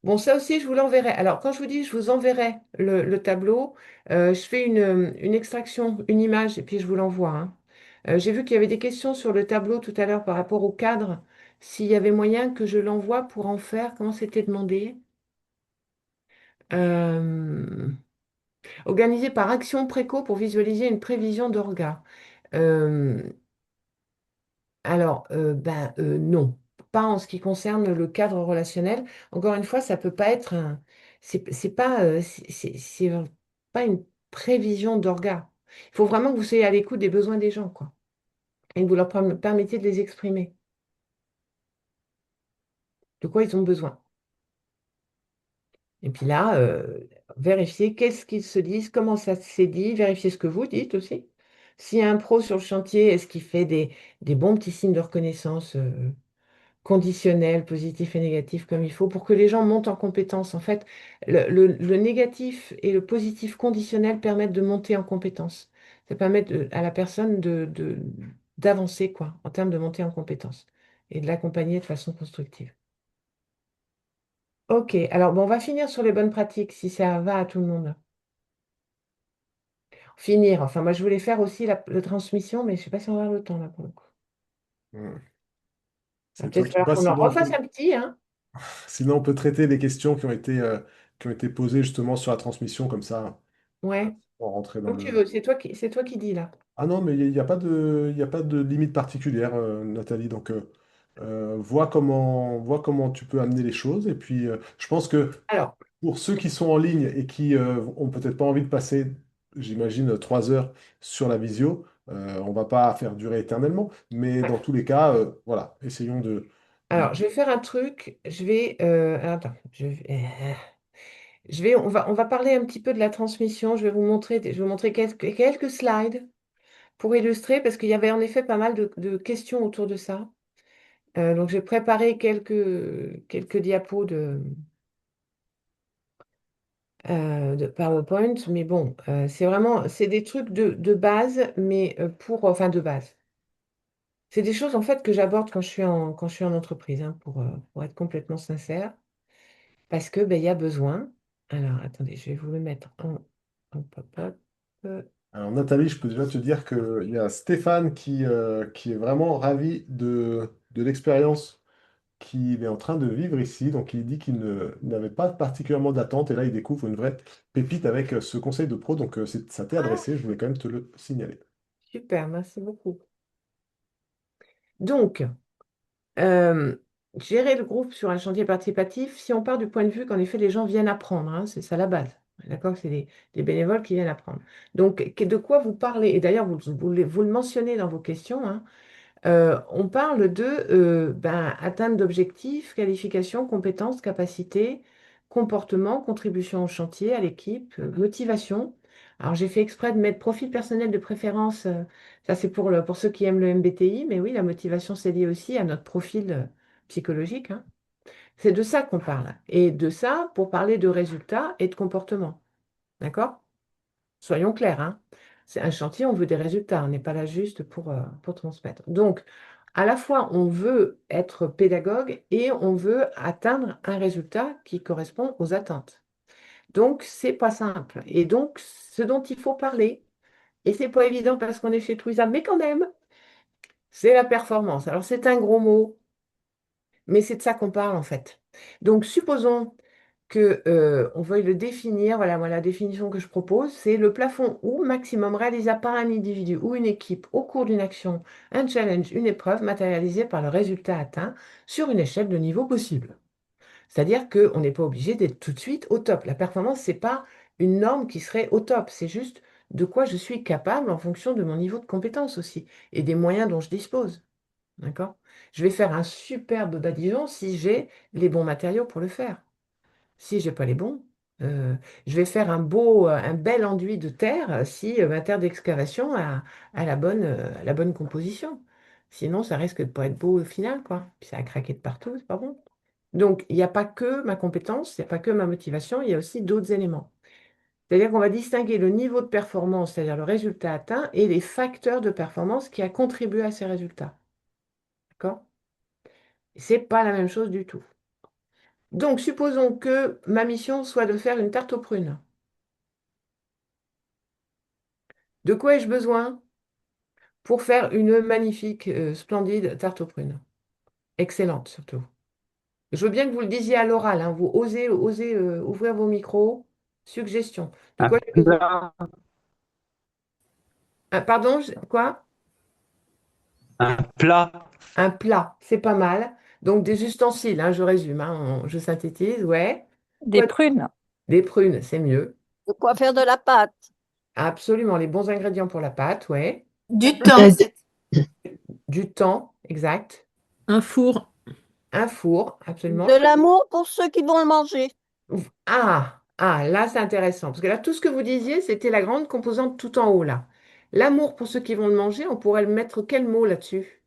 Bon, ça aussi, je vous l'enverrai. Alors, quand je vous dis je vous enverrai le tableau, je fais une extraction, une image, et puis je vous l'envoie, hein. J'ai vu qu'il y avait des questions sur le tableau tout à l'heure par rapport au cadre. S'il y avait moyen que je l'envoie pour en faire, comment c'était demandé? Euh, Organisé par Action Préco pour visualiser une prévision d'orgas. Euh, non, pas en ce qui concerne le cadre relationnel. Encore une fois, ça peut pas être un, c'est pas une prévision d'orgas. Il faut vraiment que vous soyez à l'écoute des besoins des gens, quoi, et que vous leur permettiez de les exprimer, de quoi ils ont besoin. Et puis là, vérifiez qu'est-ce qu'ils se disent, comment ça s'est dit, vérifiez ce que vous dites aussi. S'il y a un pro sur le chantier, est-ce qu'il fait des bons petits signes de reconnaissance conditionnels, positifs et négatifs comme il faut, pour que les gens montent en compétence. En fait, le négatif et le positif conditionnel permettent de monter en compétence. Ça permet à la personne d'avancer, quoi, en termes de monter en compétence et de l'accompagner de façon constructive. Ok, alors bon, on va finir sur les bonnes pratiques, si ça va à tout le monde. Finir, enfin moi je voulais faire aussi la transmission, mais je ne sais pas si on va avoir le temps là pour le coup. Hmm. Il va C'est toi peut-être qui falloir vois, qu'on en refasse un petit, hein. sinon on peut traiter les questions qui ont été posées justement sur la transmission, comme ça, Ouais, on rentrer dans comme tu le... veux, c'est toi qui dis là. Ah non, mais il n'y a pas il y a pas de limite particulière, Nathalie. Donc, vois comment tu peux amener les choses. Et puis, je pense que Alors, pour ceux qui sont en ligne et qui ont peut-être pas envie de passer, j'imagine, 3 heures sur la visio, on va pas faire durer éternellement. Mais ouais. dans tous les cas, voilà, essayons de- Alors, je vais faire un truc. Attends, on va parler un petit peu de la transmission. Je vais vous montrer quelques slides pour illustrer, parce qu'il y avait en effet pas mal de questions autour de ça. Donc, j'ai préparé quelques diapos de PowerPoint, mais bon, c'est vraiment, c'est des trucs de base, mais enfin de base. C'est des choses en fait que j'aborde quand je suis en entreprise, hein, pour être complètement sincère, parce que ben, il y a besoin. Alors, attendez, je vais vous le mettre en hop, hop, hop. Euh, Alors Nathalie, je peux déjà te dire qu'il y a Stéphane qui est vraiment ravi de l'expérience qu'il est en train de vivre ici. Donc il dit n'avait pas particulièrement d'attente et là il découvre une vraie pépite avec ce conseil de pro. Donc ça t'est Ah, adressé, je voulais quand même te le signaler. super, merci beaucoup. Donc, Euh, gérer le groupe sur un chantier participatif, si on part du point de vue qu'en effet les gens viennent apprendre, hein, c'est ça la base. D'accord? C'est des bénévoles qui viennent apprendre. Donc, de quoi vous parlez? Et d'ailleurs, vous le mentionnez dans vos questions, hein. On parle de atteinte d'objectifs, qualification, compétences, capacités, comportement, contribution au chantier, à l'équipe, motivation. Alors j'ai fait exprès de mettre profil personnel de préférence. Ça c'est pour ceux qui aiment le MBTI, mais oui, la motivation c'est lié aussi à notre profil psychologique, hein. C'est de ça qu'on parle. Et de ça pour parler de résultats et de comportement. D'accord? Soyons clairs, hein. C'est un chantier, on veut des résultats, on n'est pas là juste pour transmettre. Donc, à la fois, on veut être pédagogue et on veut atteindre un résultat qui correspond aux attentes. Donc, c'est pas simple. Et donc, ce dont il faut parler, et c'est pas évident parce qu'on est chez Twiza, mais quand même, c'est la performance. Alors, c'est un gros mot, mais c'est de ça qu'on parle en fait. Donc, supposons que, on veuille le définir. Voilà, moi, la définition que je propose, c'est le plafond ou maximum réalisable par un individu ou une équipe au cours d'une action, un challenge, une épreuve matérialisée par le résultat atteint sur une échelle de niveau possible. C'est-à-dire qu'on n'est pas obligé d'être tout de suite au top. La performance, c'est pas une norme qui serait au top, c'est juste de quoi je suis capable en fonction de mon niveau de compétence aussi et des moyens dont je dispose. D'accord? Je vais faire un superbe badigeon si j'ai les bons matériaux pour le faire. Si j'ai pas les bons, euh, je vais faire un bel enduit de terre si ma terre d'excavation a la bonne composition. Sinon, ça risque de pas être beau au final, quoi. Puis ça a craqué de partout, c'est pas bon. Donc, il n'y a pas que ma compétence, il n'y a pas que ma motivation, il y a aussi d'autres éléments. C'est-à-dire qu'on va distinguer le niveau de performance, c'est-à-dire le résultat atteint, et les facteurs de performance qui a contribué à ces résultats. D'accord? C'est pas la même chose du tout. Donc, supposons que ma mission soit de faire une tarte aux prunes. De quoi ai-je besoin pour faire une magnifique, splendide tarte aux prunes? Excellente, surtout. Je veux bien que vous le disiez à l'oral, hein. Vous osez ouvrir vos micros. Suggestion. De Un quoi j'ai besoin? plat, Ah, pardon, quoi? un plat, Un plat, c'est pas mal. Donc des ustensiles, hein, je résume, hein, je synthétise, ouais. Des Quoi? prunes. Des prunes, c'est mieux. De quoi faire de la pâte. Absolument, les bons ingrédients pour la pâte, ouais. Du temps, Du temps, exact. un four, Un four, absolument. De l'amour pour ceux qui vont le manger. Là, c'est intéressant. Parce que là, tout ce que vous disiez, c'était la grande composante tout en haut, là. L'amour pour ceux qui vont le manger, on pourrait le mettre quel mot là-dessus?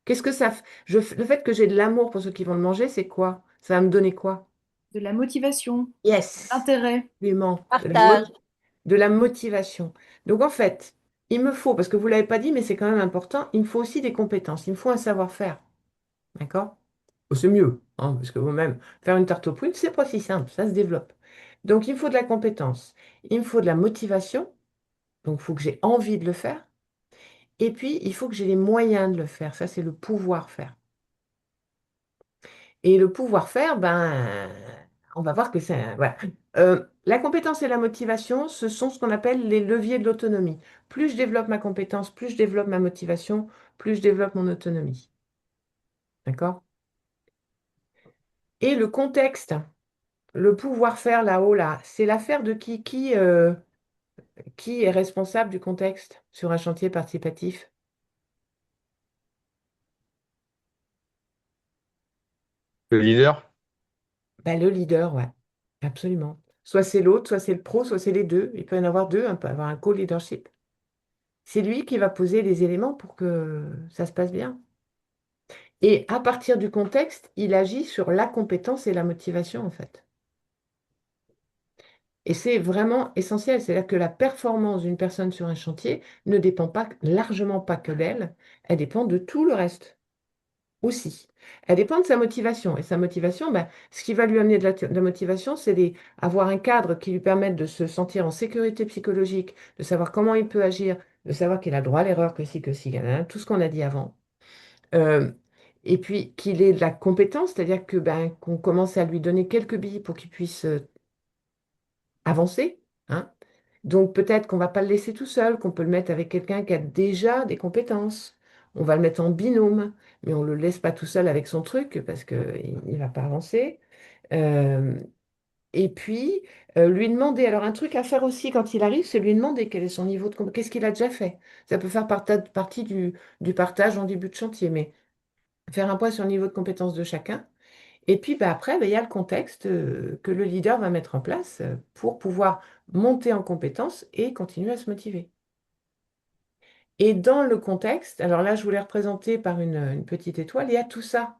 Qu'est-ce que ça... Le fait que j'ai de l'amour pour ceux qui vont le manger, c'est quoi? Ça va me donner quoi? de la motivation, Yes, l'intérêt. absolument. Partage. De la motivation. Donc, en fait, il me faut, parce que vous ne l'avez pas dit, mais c'est quand même important, il me faut aussi des compétences. Il me faut un savoir-faire. D'accord? C'est mieux, hein, parce que vous-même, faire une tarte aux prunes, c'est pas si simple, ça se développe. Donc, il me faut de la compétence, il me faut de la motivation, donc il faut que j'ai envie de le faire, et puis il faut que j'ai les moyens de le faire, ça c'est le pouvoir faire. Et le pouvoir faire, on va voir que c'est... Voilà. La compétence et la motivation, ce sont ce qu'on appelle les leviers de l'autonomie. Plus je développe ma compétence, plus je développe ma motivation, plus je développe mon autonomie. D'accord? Et le contexte. Le pouvoir faire là-haut, là, c'est l'affaire de qui? Qui est responsable du contexte sur un chantier participatif? le leader. Ben, le leader, ouais, absolument. Soit c'est l'autre, soit c'est le pro, soit c'est les deux. Il peut y en avoir deux, on peut avoir un co-leadership. C'est lui qui va poser les éléments pour que ça se passe bien. Et à partir du contexte, il agit sur la compétence et la motivation, en fait. Et c'est vraiment essentiel. C'est-à-dire que la performance d'une personne sur un chantier ne dépend pas largement pas que d'elle, elle dépend de tout le reste aussi. Elle dépend de sa motivation. Et sa motivation, ben, ce qui va lui amener de la motivation, c'est avoir un cadre qui lui permette de se sentir en sécurité psychologique, de savoir comment il peut agir, de savoir qu'il a droit à l'erreur, que si, hein, tout ce qu'on a dit avant. Euh, et puis qu'il ait de la compétence, c'est-à-dire que ben, qu'on commence à lui donner quelques billes pour qu'il puisse avancer, hein. Donc peut-être qu'on va pas le laisser tout seul, qu'on peut le mettre avec quelqu'un qui a déjà des compétences. On va le mettre en binôme, mais on ne le laisse pas tout seul avec son truc parce qu'il ne va pas avancer. Euh, et puis, lui demander, alors un truc à faire aussi quand il arrive, c'est lui demander quel est son niveau de compétence, qu'est-ce qu'il a déjà fait. Ça peut faire partie du partage en début de chantier, mais faire un point sur le niveau de compétence de chacun. Et puis bah, après, bah, il y a le contexte que le leader va mettre en place pour pouvoir monter en compétence et continuer à se motiver. Et dans le contexte, alors là, je voulais représenter par une petite étoile, il y a tout ça.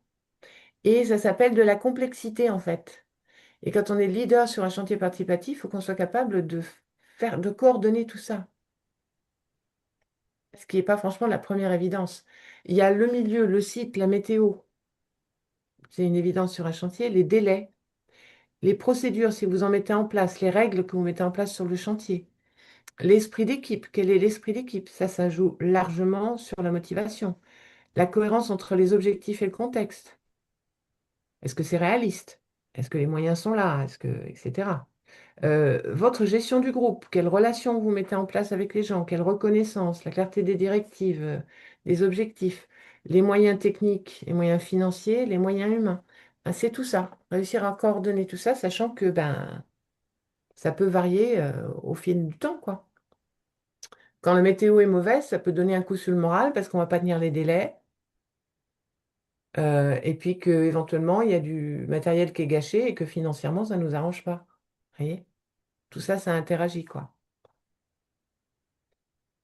Et ça s'appelle de la complexité, en fait. Et quand on est leader sur un chantier participatif, il faut qu'on soit capable de coordonner tout ça. Ce qui n'est pas franchement la première évidence. Il y a le milieu, le site, la météo. C'est une évidence sur un chantier. Les délais, les procédures, si vous en mettez en place, les règles que vous mettez en place sur le chantier. L'esprit d'équipe, quel est l'esprit d'équipe? Ça joue largement sur la motivation. La cohérence entre les objectifs et le contexte. Est-ce que c'est réaliste? Est-ce que les moyens sont là? Etc. Votre gestion du groupe, quelles relations vous mettez en place avec les gens, quelle reconnaissance, la clarté des directives, des objectifs, les moyens techniques, les moyens financiers, les moyens humains. Ben, c'est tout ça. Réussir à coordonner tout ça, sachant que ben, ça peut varier au fil du temps, quoi. Quand la météo est mauvaise, ça peut donner un coup sur le moral parce qu'on ne va pas tenir les délais. Et puis qu'éventuellement, il y a du matériel qui est gâché et que financièrement, ça ne nous arrange pas. Vous voyez? Tout ça, ça interagit, quoi.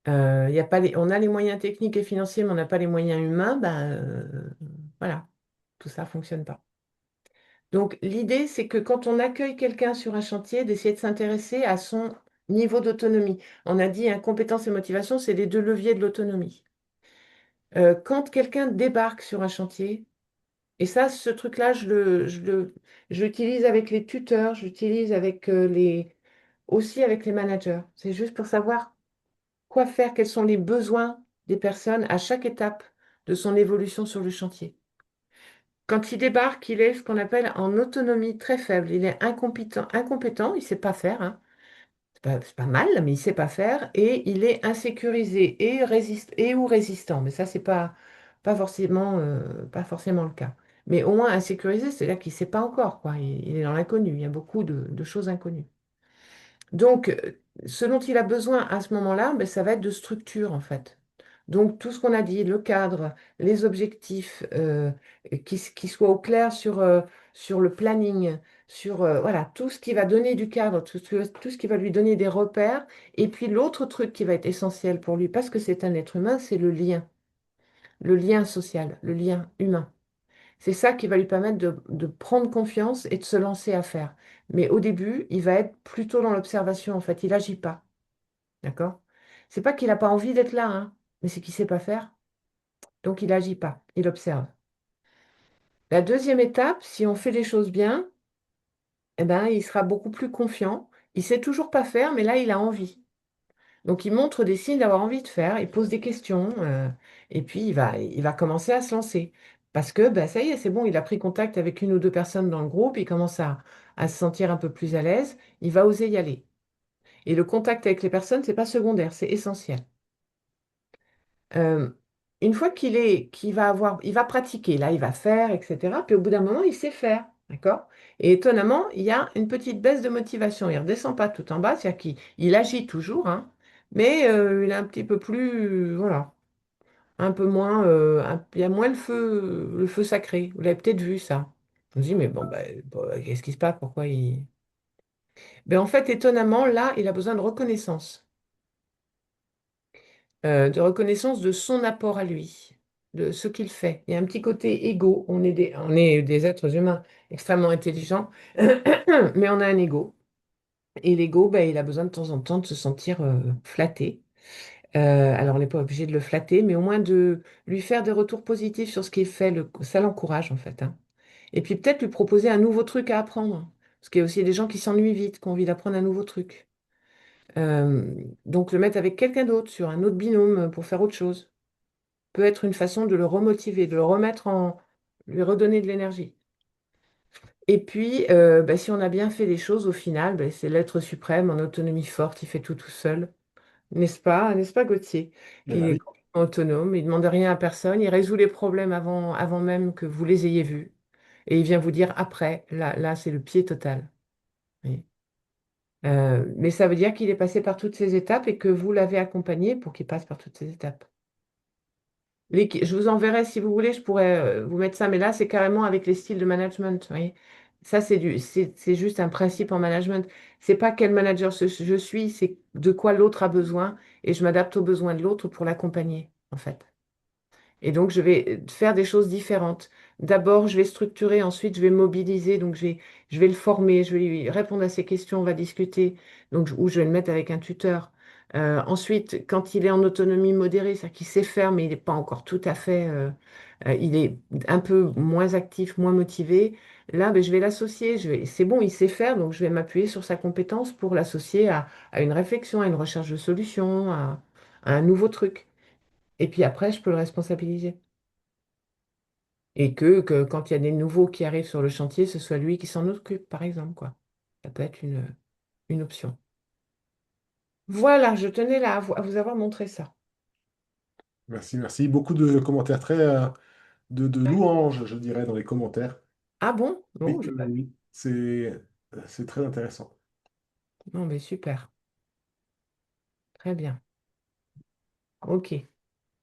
Y a pas on a les moyens techniques et financiers, mais on n'a pas les moyens humains, ben, voilà, tout ça ne fonctionne pas. Donc l'idée, c'est que quand on accueille quelqu'un sur un chantier, d'essayer de s'intéresser à son niveau d'autonomie. On a dit, hein, compétence et motivation, c'est les deux leviers de l'autonomie. Quand quelqu'un débarque sur un chantier, et ça, ce truc-là, je l'utilise avec les tuteurs, je l'utilise avec aussi avec les managers. C'est juste pour savoir quoi faire, quels sont les besoins des personnes à chaque étape de son évolution sur le chantier. Quand il débarque, il est ce qu'on appelle en autonomie très faible. Il est incompétent, il ne sait pas faire, hein. C'est pas mal, mais il ne sait pas faire. Et il est insécurisé et ou résistant. Mais ça, c'est pas forcément le cas. Mais au moins insécurisé, c'est-à-dire qu'il ne sait pas encore, quoi. Il est dans l'inconnu. Il y a beaucoup de choses inconnues. Donc, ce dont il a besoin à ce moment-là, ben, ça va être de structure, en fait. Donc, tout ce qu'on a dit, le cadre, les objectifs, qui soient au clair sur le planning, sur voilà, tout ce qui va donner du cadre, tout ce qui va lui donner des repères. Et puis, l'autre truc qui va être essentiel pour lui, parce que c'est un être humain, c'est le lien social, le lien humain. C'est ça qui va lui permettre de prendre confiance et de se lancer à faire. Mais au début, il va être plutôt dans l'observation, en fait. Il n'agit pas. D'accord? C'est pas qu'il n'a pas envie d'être là, hein, mais c'est qu'il ne sait pas faire. Donc, il n'agit pas. Il observe. La deuxième étape, si on fait les choses bien, eh ben, il sera beaucoup plus confiant. Il sait toujours pas faire, mais là, il a envie. Donc, il montre des signes d'avoir envie de faire, il pose des questions, et puis il va commencer à se lancer. Parce que ben, ça y est, c'est bon, il a pris contact avec une ou deux personnes dans le groupe, il commence à se sentir un peu plus à l'aise, il va oser y aller. Et le contact avec les personnes, c'est pas secondaire, c'est essentiel. Euh, une fois il va pratiquer, là, il va faire, etc. Puis au bout d'un moment, il sait faire, d'accord? Et étonnamment, il y a une petite baisse de motivation. Il ne redescend pas tout en bas, c'est-à-dire qu'il agit toujours, hein, mais il est un petit peu plus, voilà, un peu moins, il y a moins le feu sacré. Vous l'avez peut-être vu ça. On se dit, mais bon, qu'est-ce qui se passe? Pourquoi il... Ben, en fait, étonnamment, là, il a besoin de reconnaissance de son apport à lui, de ce qu'il fait. Il y a un petit côté égo. On est des êtres humains extrêmement intelligents, mais on a un ego. Et l'ego, ben, il a besoin de temps en temps de se sentir flatté. Alors, on n'est pas obligé de le flatter, mais au moins de lui faire des retours positifs sur ce qu'il fait, ça l'encourage en fait, hein. Et puis peut-être lui proposer un nouveau truc à apprendre. Parce qu'il y a aussi des gens qui s'ennuient vite, qui ont envie d'apprendre un nouveau truc. Euh, donc le mettre avec quelqu'un d'autre, sur un autre binôme pour faire autre chose, peut être une façon de le remotiver, de le remettre en, lui redonner de l'énergie. Et puis, bah, si on a bien fait les choses, au final, bah, c'est l'être suprême en autonomie forte, il fait tout seul. N'est-ce pas, Gauthier? Eh Il ben est oui. complètement autonome, il ne demande rien à personne, il résout les problèmes avant même que vous les ayez vus. Et il vient vous dire après, là, c'est le pied total. Oui. Mais ça veut dire qu'il est passé par toutes ces étapes et que vous l'avez accompagné pour qu'il passe par toutes ces étapes. Je vous enverrai si vous voulez, je pourrais vous mettre ça, mais là, c'est carrément avec les styles de management. Vous voyez. Ça, c'est juste un principe en management. C'est pas quel manager je suis, c'est de quoi l'autre a besoin et je m'adapte aux besoins de l'autre pour l'accompagner, en fait. Et donc, je vais faire des choses différentes. D'abord, je vais structurer, ensuite, je vais mobiliser. Donc, je vais le former, je vais lui répondre à ses questions, on va discuter. Donc, ou je vais le mettre avec un tuteur. Ensuite, quand il est en autonomie modérée, c'est-à-dire qu'il sait faire, mais il n'est pas encore tout à fait, il est un peu moins actif, moins motivé. Là, ben, je vais l'associer. C'est bon, il sait faire, donc je vais m'appuyer sur sa compétence pour l'associer à une réflexion, à une recherche de solution, à un nouveau truc. Et puis après, je peux le responsabiliser. Et que quand il y a des nouveaux qui arrivent sur le chantier, ce soit lui qui s'en occupe, par exemple, quoi. Ça peut être une option. Voilà, je tenais là à vous avoir montré ça. Merci, merci. Beaucoup de commentaires très de Ouais. louanges, je dirais, dans les commentaires. Ah bon? Oui, Bon, oui, oui. C'est très intéressant. non, mais super. Très bien. OK.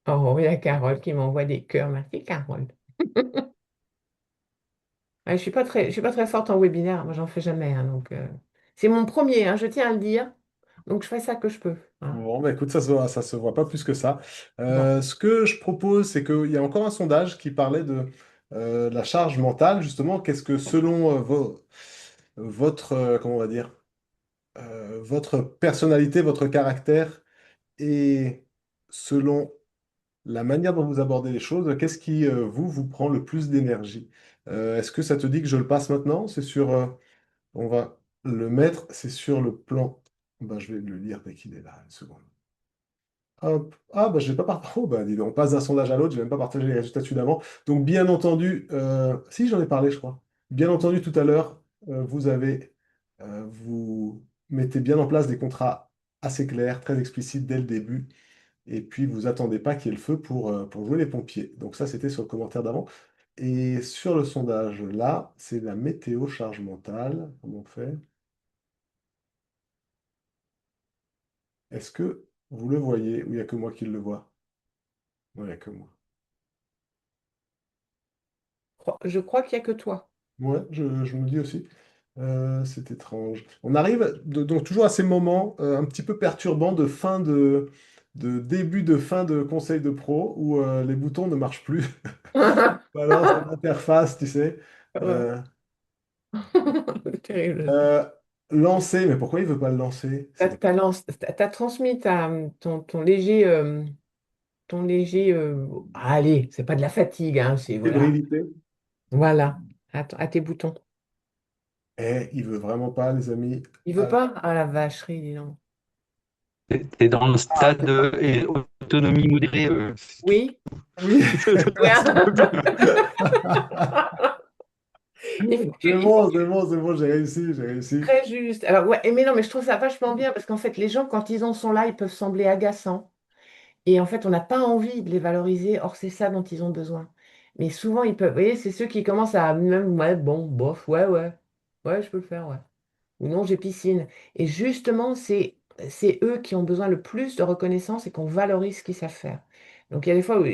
Oh, il y a Carole qui m'envoie des cœurs. Merci, Carole. Ouais, je suis pas très forte en webinaire. Moi, j'en fais jamais, hein, donc, c'est mon premier, hein, je tiens à le dire. Donc, je fais ça que je peux, hein. Bon, bah écoute, ça se voit pas plus que ça. Bon. Ce que je propose, c'est qu'il y a encore un sondage qui parlait de la charge mentale, justement. Qu'est-ce que selon votre, comment on va dire, votre personnalité, votre caractère, et selon la manière dont vous abordez les choses, qu'est-ce qui, vous prend le plus d'énergie? Est-ce que ça te dit que je le passe maintenant? On va le mettre, c'est sur le plan. Ben, je vais le lire dès qu'il est là, une seconde. Hop. Ah, bah, je l'ai pas partagé. Oh, bah, dis donc, on passe d'un sondage à l'autre, je n'ai même pas partagé les résultats dessus d'avant. Donc, bien entendu, si j'en ai parlé, je crois. Bien entendu, tout à l'heure, vous mettez bien en place des contrats assez clairs, très explicites dès le début. Et puis, vous attendez pas qu'il y ait le feu pour jouer les pompiers. Donc, ça, c'était sur le commentaire d'avant. Et sur le sondage, là, c'est la météo charge mentale. Comment on fait? Est-ce que vous le voyez ou il n'y a que moi qui le vois? Non, il n'y a que moi. Je crois qu'il n'y a que toi. Ouais, je me dis aussi. C'est étrange. On arrive donc toujours à ces moments un petit peu perturbants de début de fin de conseil de pro où les boutons ne marchent plus. Alors, c'est l'interface, tu sais. Ouais. Euh, C'est terrible. euh, lancer, mais pourquoi il veut pas le lancer? T'as transmis ton léger, allez, c'est pas de la fatigue, hein, c'est voilà, Fébrilité. voilà, à tes boutons. Eh, il veut vraiment pas, les amis. Il veut Ah, pas? Ah la vacherie, dis donc. T'es dans le stade et autonomie modérée. Oui, oui, oui. merci beaucoup. Il faut C'est il faut bon, c'est bon, c'est bon, j'ai réussi, j'ai réussi. très juste. Alors ouais, mais non, mais je trouve ça vachement bien parce qu'en fait, les gens, quand ils en sont là, ils peuvent sembler agaçants. Et en fait, on n'a pas envie de les valoriser. Or, c'est ça dont ils ont besoin. Mais souvent, ils peuvent. Vous voyez, c'est ceux qui commencent à même, ouais, bon, bof, ouais, je peux le faire, ouais. Ou non, j'ai piscine. Et justement, c'est eux qui ont besoin le plus de reconnaissance et qu'on valorise ce qu'ils savent faire. Donc il y a des fois où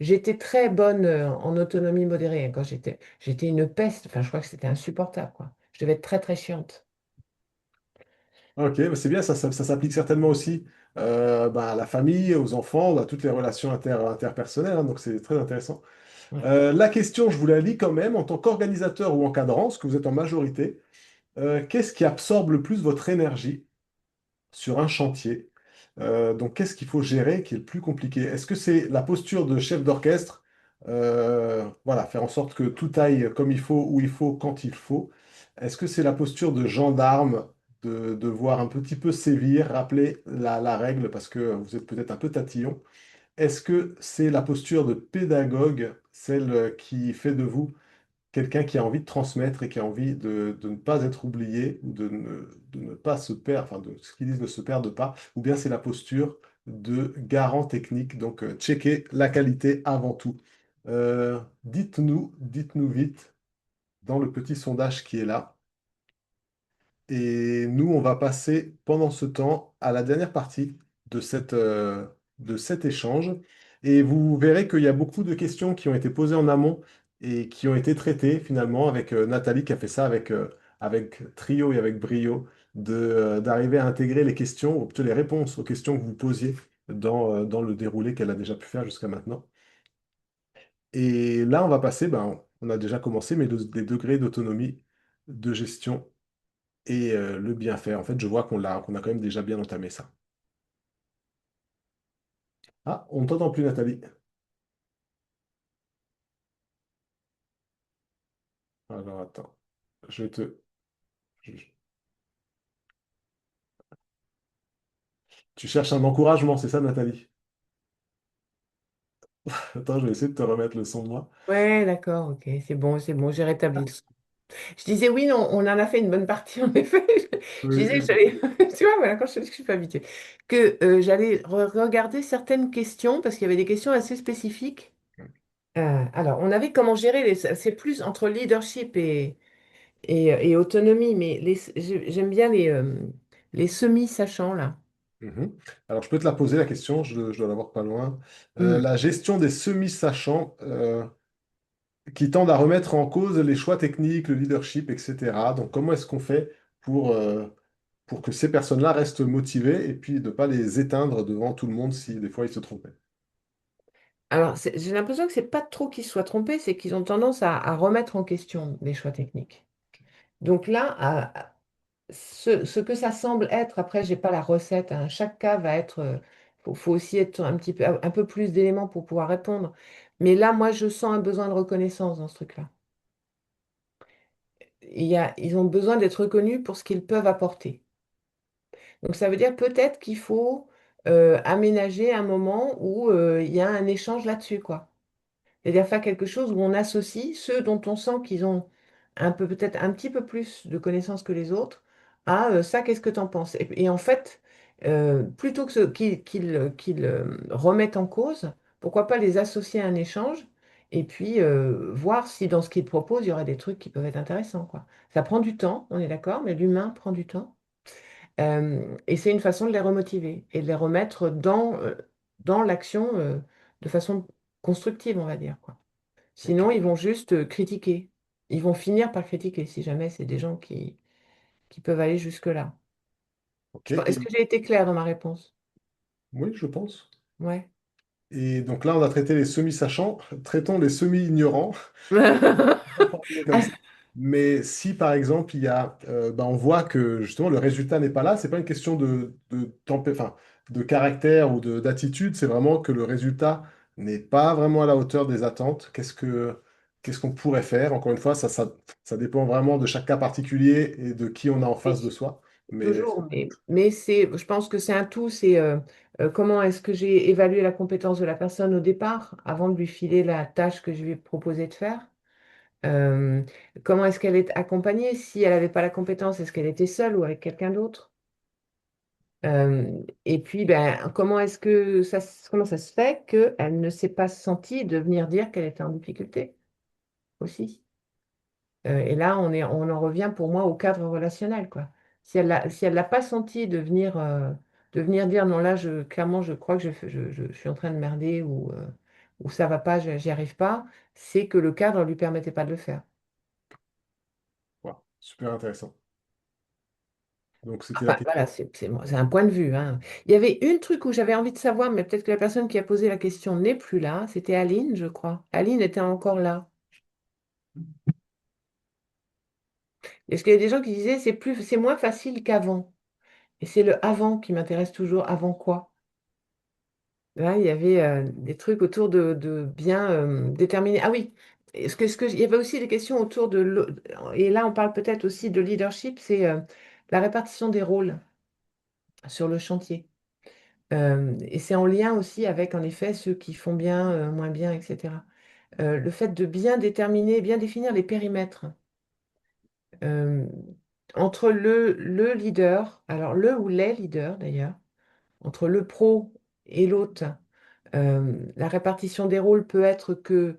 j'étais très bonne en autonomie modérée, hein, quand j'étais une peste. Enfin, je crois que c'était insupportable, quoi. Je devais être très très chiante. Ok, bah c'est bien, ça s'applique certainement aussi bah, à la famille, aux enfants, à toutes les relations interpersonnelles, hein, donc c'est très intéressant. Ouais. La question, je vous la lis quand même, en tant qu'organisateur ou encadrant, parce que vous êtes en majorité, Qu'est-ce qui absorbe le plus votre énergie sur un chantier? Donc, qu'est-ce qu'il faut gérer qui est le plus compliqué? Est-ce que c'est la posture de chef d'orchestre? Voilà, faire en sorte que tout aille comme il faut, où il faut, quand il faut. Est-ce que c'est la posture de gendarme de devoir un petit peu sévir, rappeler la règle parce que vous êtes peut-être un peu tatillon? Est-ce que c'est la posture de pédagogue, celle qui fait de vous quelqu'un qui a envie de transmettre et qui a envie de ne pas être oublié, ou de ne pas se perdre, enfin, de ce qu'ils disent ne se perdent pas, ou bien c'est la posture de garant technique, donc checker la qualité avant tout. Dites-nous vite dans le petit sondage qui est là. Et nous, on va passer pendant ce temps à la dernière partie de cet échange. Et vous verrez qu'il y a beaucoup de questions qui ont été posées en amont et qui ont été traitées finalement avec Nathalie qui a fait ça avec trio et avec brio, d'arriver à intégrer les questions, ou plutôt les réponses aux questions que vous posiez dans le déroulé qu'elle a déjà pu faire jusqu'à maintenant. Et là, on va passer, ben, on a déjà commencé, mais des degrés d'autonomie, de gestion et le bienfait. En fait, je vois qu'on a quand même déjà bien entamé ça. Ah, on ne t'entend plus, Nathalie. Alors, attends. Je vais te... je- Tu cherches un encouragement, c'est ça, Nathalie? Attends, je vais essayer de te remettre le son de moi. Ouais, d'accord, ok, c'est bon, j'ai rétabli le son. Je disais oui, non, on en a fait une bonne partie, en effet. Je Oui, disais que j'allais, tu vois, voilà, quand je te dis que je suis pas habituée, que j'allais regarder certaines questions, parce qu'il y avait des questions assez spécifiques. Alors, on avait comment gérer c'est plus entre leadership et autonomie, mais j'aime bien les semi-sachants, là. Mhm. Alors, je peux te la poser, la question, je dois l'avoir pas loin. Hmm. La gestion des semi-sachants qui tendent à remettre en cause les choix techniques, le leadership, etc. Donc, comment est-ce qu'on fait pour que ces personnes-là restent motivées et puis de ne pas les éteindre devant tout le monde si des fois ils se trompaient? Alors, j'ai l'impression que c'est pas trop qu'ils se soient trompés, c'est qu'ils ont tendance à remettre en question les choix techniques. Donc là, ce que ça semble être, après, j'ai pas la recette, hein, chaque cas va être, faut aussi être un peu plus d'éléments pour pouvoir répondre. Mais là, moi, je sens un besoin de reconnaissance dans ce truc-là. Ils ont besoin d'être reconnus pour ce qu'ils peuvent apporter. Donc ça veut dire peut-être qu'il faut aménager un moment où il y a un échange là-dessus, quoi. C'est-à-dire faire quelque chose où on associe ceux dont on sent qu'ils ont un peu, peut-être un petit peu plus de connaissances que les autres à ça, qu'est-ce que tu en penses? Et en fait, plutôt que qu'ils remettent en cause, pourquoi pas les associer à un échange et puis voir si dans ce qu'ils proposent, il y aurait des trucs qui peuvent être intéressants, quoi. Ça prend du temps, on est d'accord, mais l'humain prend du temps. Et c'est une façon de les remotiver et de les remettre dans l'action de façon constructive, on va dire, quoi. Ok. Sinon, ils vont juste critiquer. Ils vont finir par critiquer si jamais c'est des gens qui peuvent aller jusque-là. Ok. Est-ce que j'ai été claire dans ma réponse? Oui, je pense. Ouais. Et donc là, on a traité les semi-sachants, traitons les semi-ignorants. Pas formuler comme ça. Mais si par exemple, on voit que justement le résultat n'est pas là, c'est pas une question enfin, de caractère ou d'attitude, c'est vraiment que le résultat n'est pas vraiment à la hauteur des attentes. Qu'est-ce qu'on pourrait faire? Encore une fois, ça dépend vraiment de chaque cas particulier et de qui on a en face de Oui, soi. Mais toujours, mais je pense que c'est un tout, c'est comment est-ce que j'ai évalué la compétence de la personne au départ, avant de lui filer la tâche que je lui ai proposé de faire. Euh, Comment est-ce qu'elle est accompagnée? Si elle n'avait pas la compétence, est-ce qu'elle était seule ou avec quelqu'un d'autre? Et puis, ben, comment ça se fait qu'elle ne s'est pas sentie de venir dire qu'elle était en difficulté aussi? Et là, on en revient pour moi au cadre relationnel, quoi. Si elle l'a pas senti de venir dire non, là, clairement, je crois que je suis en train de merder ou ça va pas, j'y arrive pas, c'est que le cadre ne lui permettait pas de le faire. voilà, super intéressant. Donc c'était la Enfin, question. voilà, c'est un point de vue, hein. Il y avait une truc où j'avais envie de savoir, mais peut-être que la personne qui a posé la question n'est plus là. C'était Aline, je crois. Aline était encore là. Est-ce qu'il y a des gens qui disaient c'est moins facile qu'avant. Et c'est le avant qui m'intéresse toujours. Avant quoi? Là, il y avait des trucs autour de bien déterminer. Ah oui, il y avait aussi des questions autour et là, on parle peut-être aussi de leadership, c'est la répartition des rôles sur le chantier. Et c'est en lien aussi avec, en effet, ceux qui font bien, moins bien, etc. Le fait de bien déterminer, bien définir les périmètres euh, entre le leader, alors le ou les leaders d'ailleurs, entre le pro et l'hôte. La répartition des rôles peut être que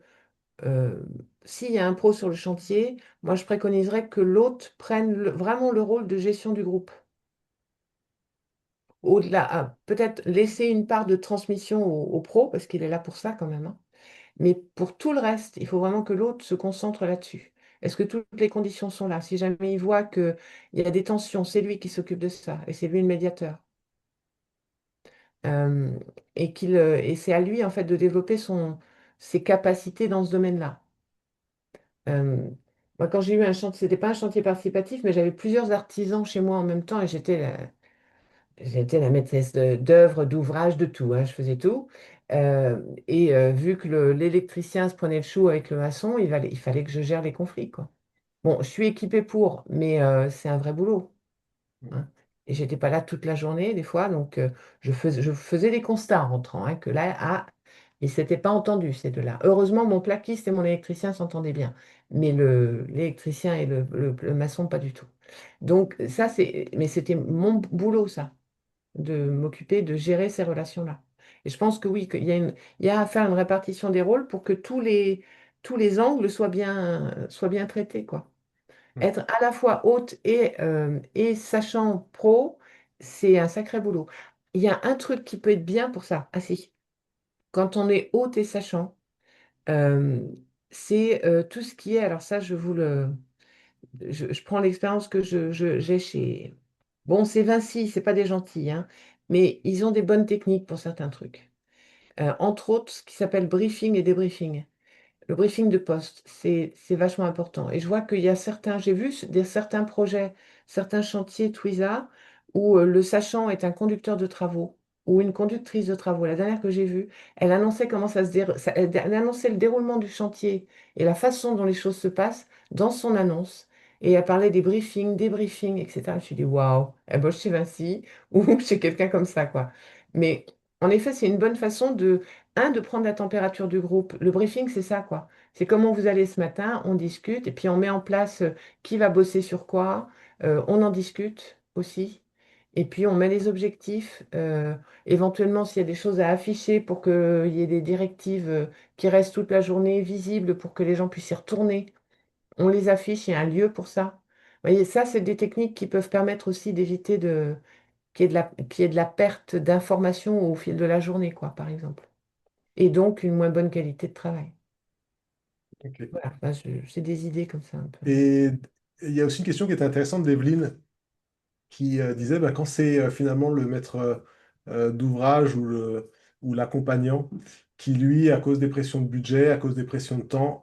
euh, s'il y a un pro sur le chantier, moi je préconiserais que l'hôte prenne vraiment le rôle de gestion du groupe. Au-delà, peut-être laisser une part de transmission au pro, parce qu'il est là pour ça quand même, hein. Mais pour tout le reste, il faut vraiment que l'autre se concentre là-dessus. Est-ce que toutes les conditions sont là? Si jamais il voit qu'il y a des tensions, c'est lui qui s'occupe de ça, et c'est lui le médiateur. Euh, et c'est à lui en fait de développer ses capacités dans ce domaine-là. Euh, Moi, quand j'ai eu un chantier, c'était pas un chantier participatif, mais j'avais plusieurs artisans chez moi en même temps et j'étais la maîtresse d'œuvre, d'ouvrage, de tout, hein, je faisais tout. Vu que l'électricien se prenait le chou avec le maçon, il fallait que je gère les conflits, quoi. Bon, je suis équipée pour, mais c'est un vrai boulot, hein. Et j'étais pas là toute la journée, des fois, donc je faisais des constats en rentrant, hein, que là, ils ne s'étaient pas entendus, ces deux-là. Heureusement, mon plaquiste et mon électricien s'entendaient bien, mais l'électricien et le maçon, pas du tout. Donc, mais c'était mon boulot, ça, de m'occuper de gérer ces relations-là. Et je pense que oui, il y a à faire une répartition des rôles pour que tous les angles soient bien traités, quoi. Mm. Être à la fois hôte et sachant pro, c'est un sacré boulot. Il y a un truc qui peut être bien pour ça. Ah si, quand on est hôte et sachant, euh, c'est tout ce qui est, alors ça, je prends l'expérience que j'ai chez... Bon, c'est Vinci, c'est pas des gentils, hein, mais ils ont des bonnes techniques pour certains trucs. Entre autres, ce qui s'appelle briefing et débriefing. Le briefing de poste, c'est vachement important. Et je vois qu'il y a j'ai vu certains projets, certains chantiers Twiza, où le sachant est un conducteur de travaux ou une conductrice de travaux. La dernière que j'ai vue, elle annonçait comment elle annonçait le déroulement du chantier et la façon dont les choses se passent dans son annonce. Et elle parlait des briefings, des briefings, etc. Je me suis dit, waouh, elle bosse chez Vinci ou chez quelqu'un comme ça, quoi. Mais en effet, c'est une bonne façon de prendre la température du groupe. Le briefing, c'est ça, quoi. C'est comment vous allez ce matin, on discute, et puis on met en place qui va bosser sur quoi, on en discute aussi, et puis on met les objectifs, éventuellement s'il y a des choses à afficher pour qu'il y ait des directives qui restent toute la journée visibles pour que les gens puissent y retourner, on les affiche, il y a un lieu pour ça. Vous voyez, ça, c'est des techniques qui peuvent permettre aussi d'éviter qu'il y ait de la perte d'informations au fil de la journée, quoi, par exemple, et donc une moins bonne qualité de travail. Ok. Voilà, enfin, j'ai des idées comme ça un peu. Et il y a aussi une question qui était intéressante d'Evelyne qui disait bah, quand c'est finalement le maître d'ouvrage ou l'accompagnant qui, lui, à cause des pressions de budget, à cause des pressions de temps,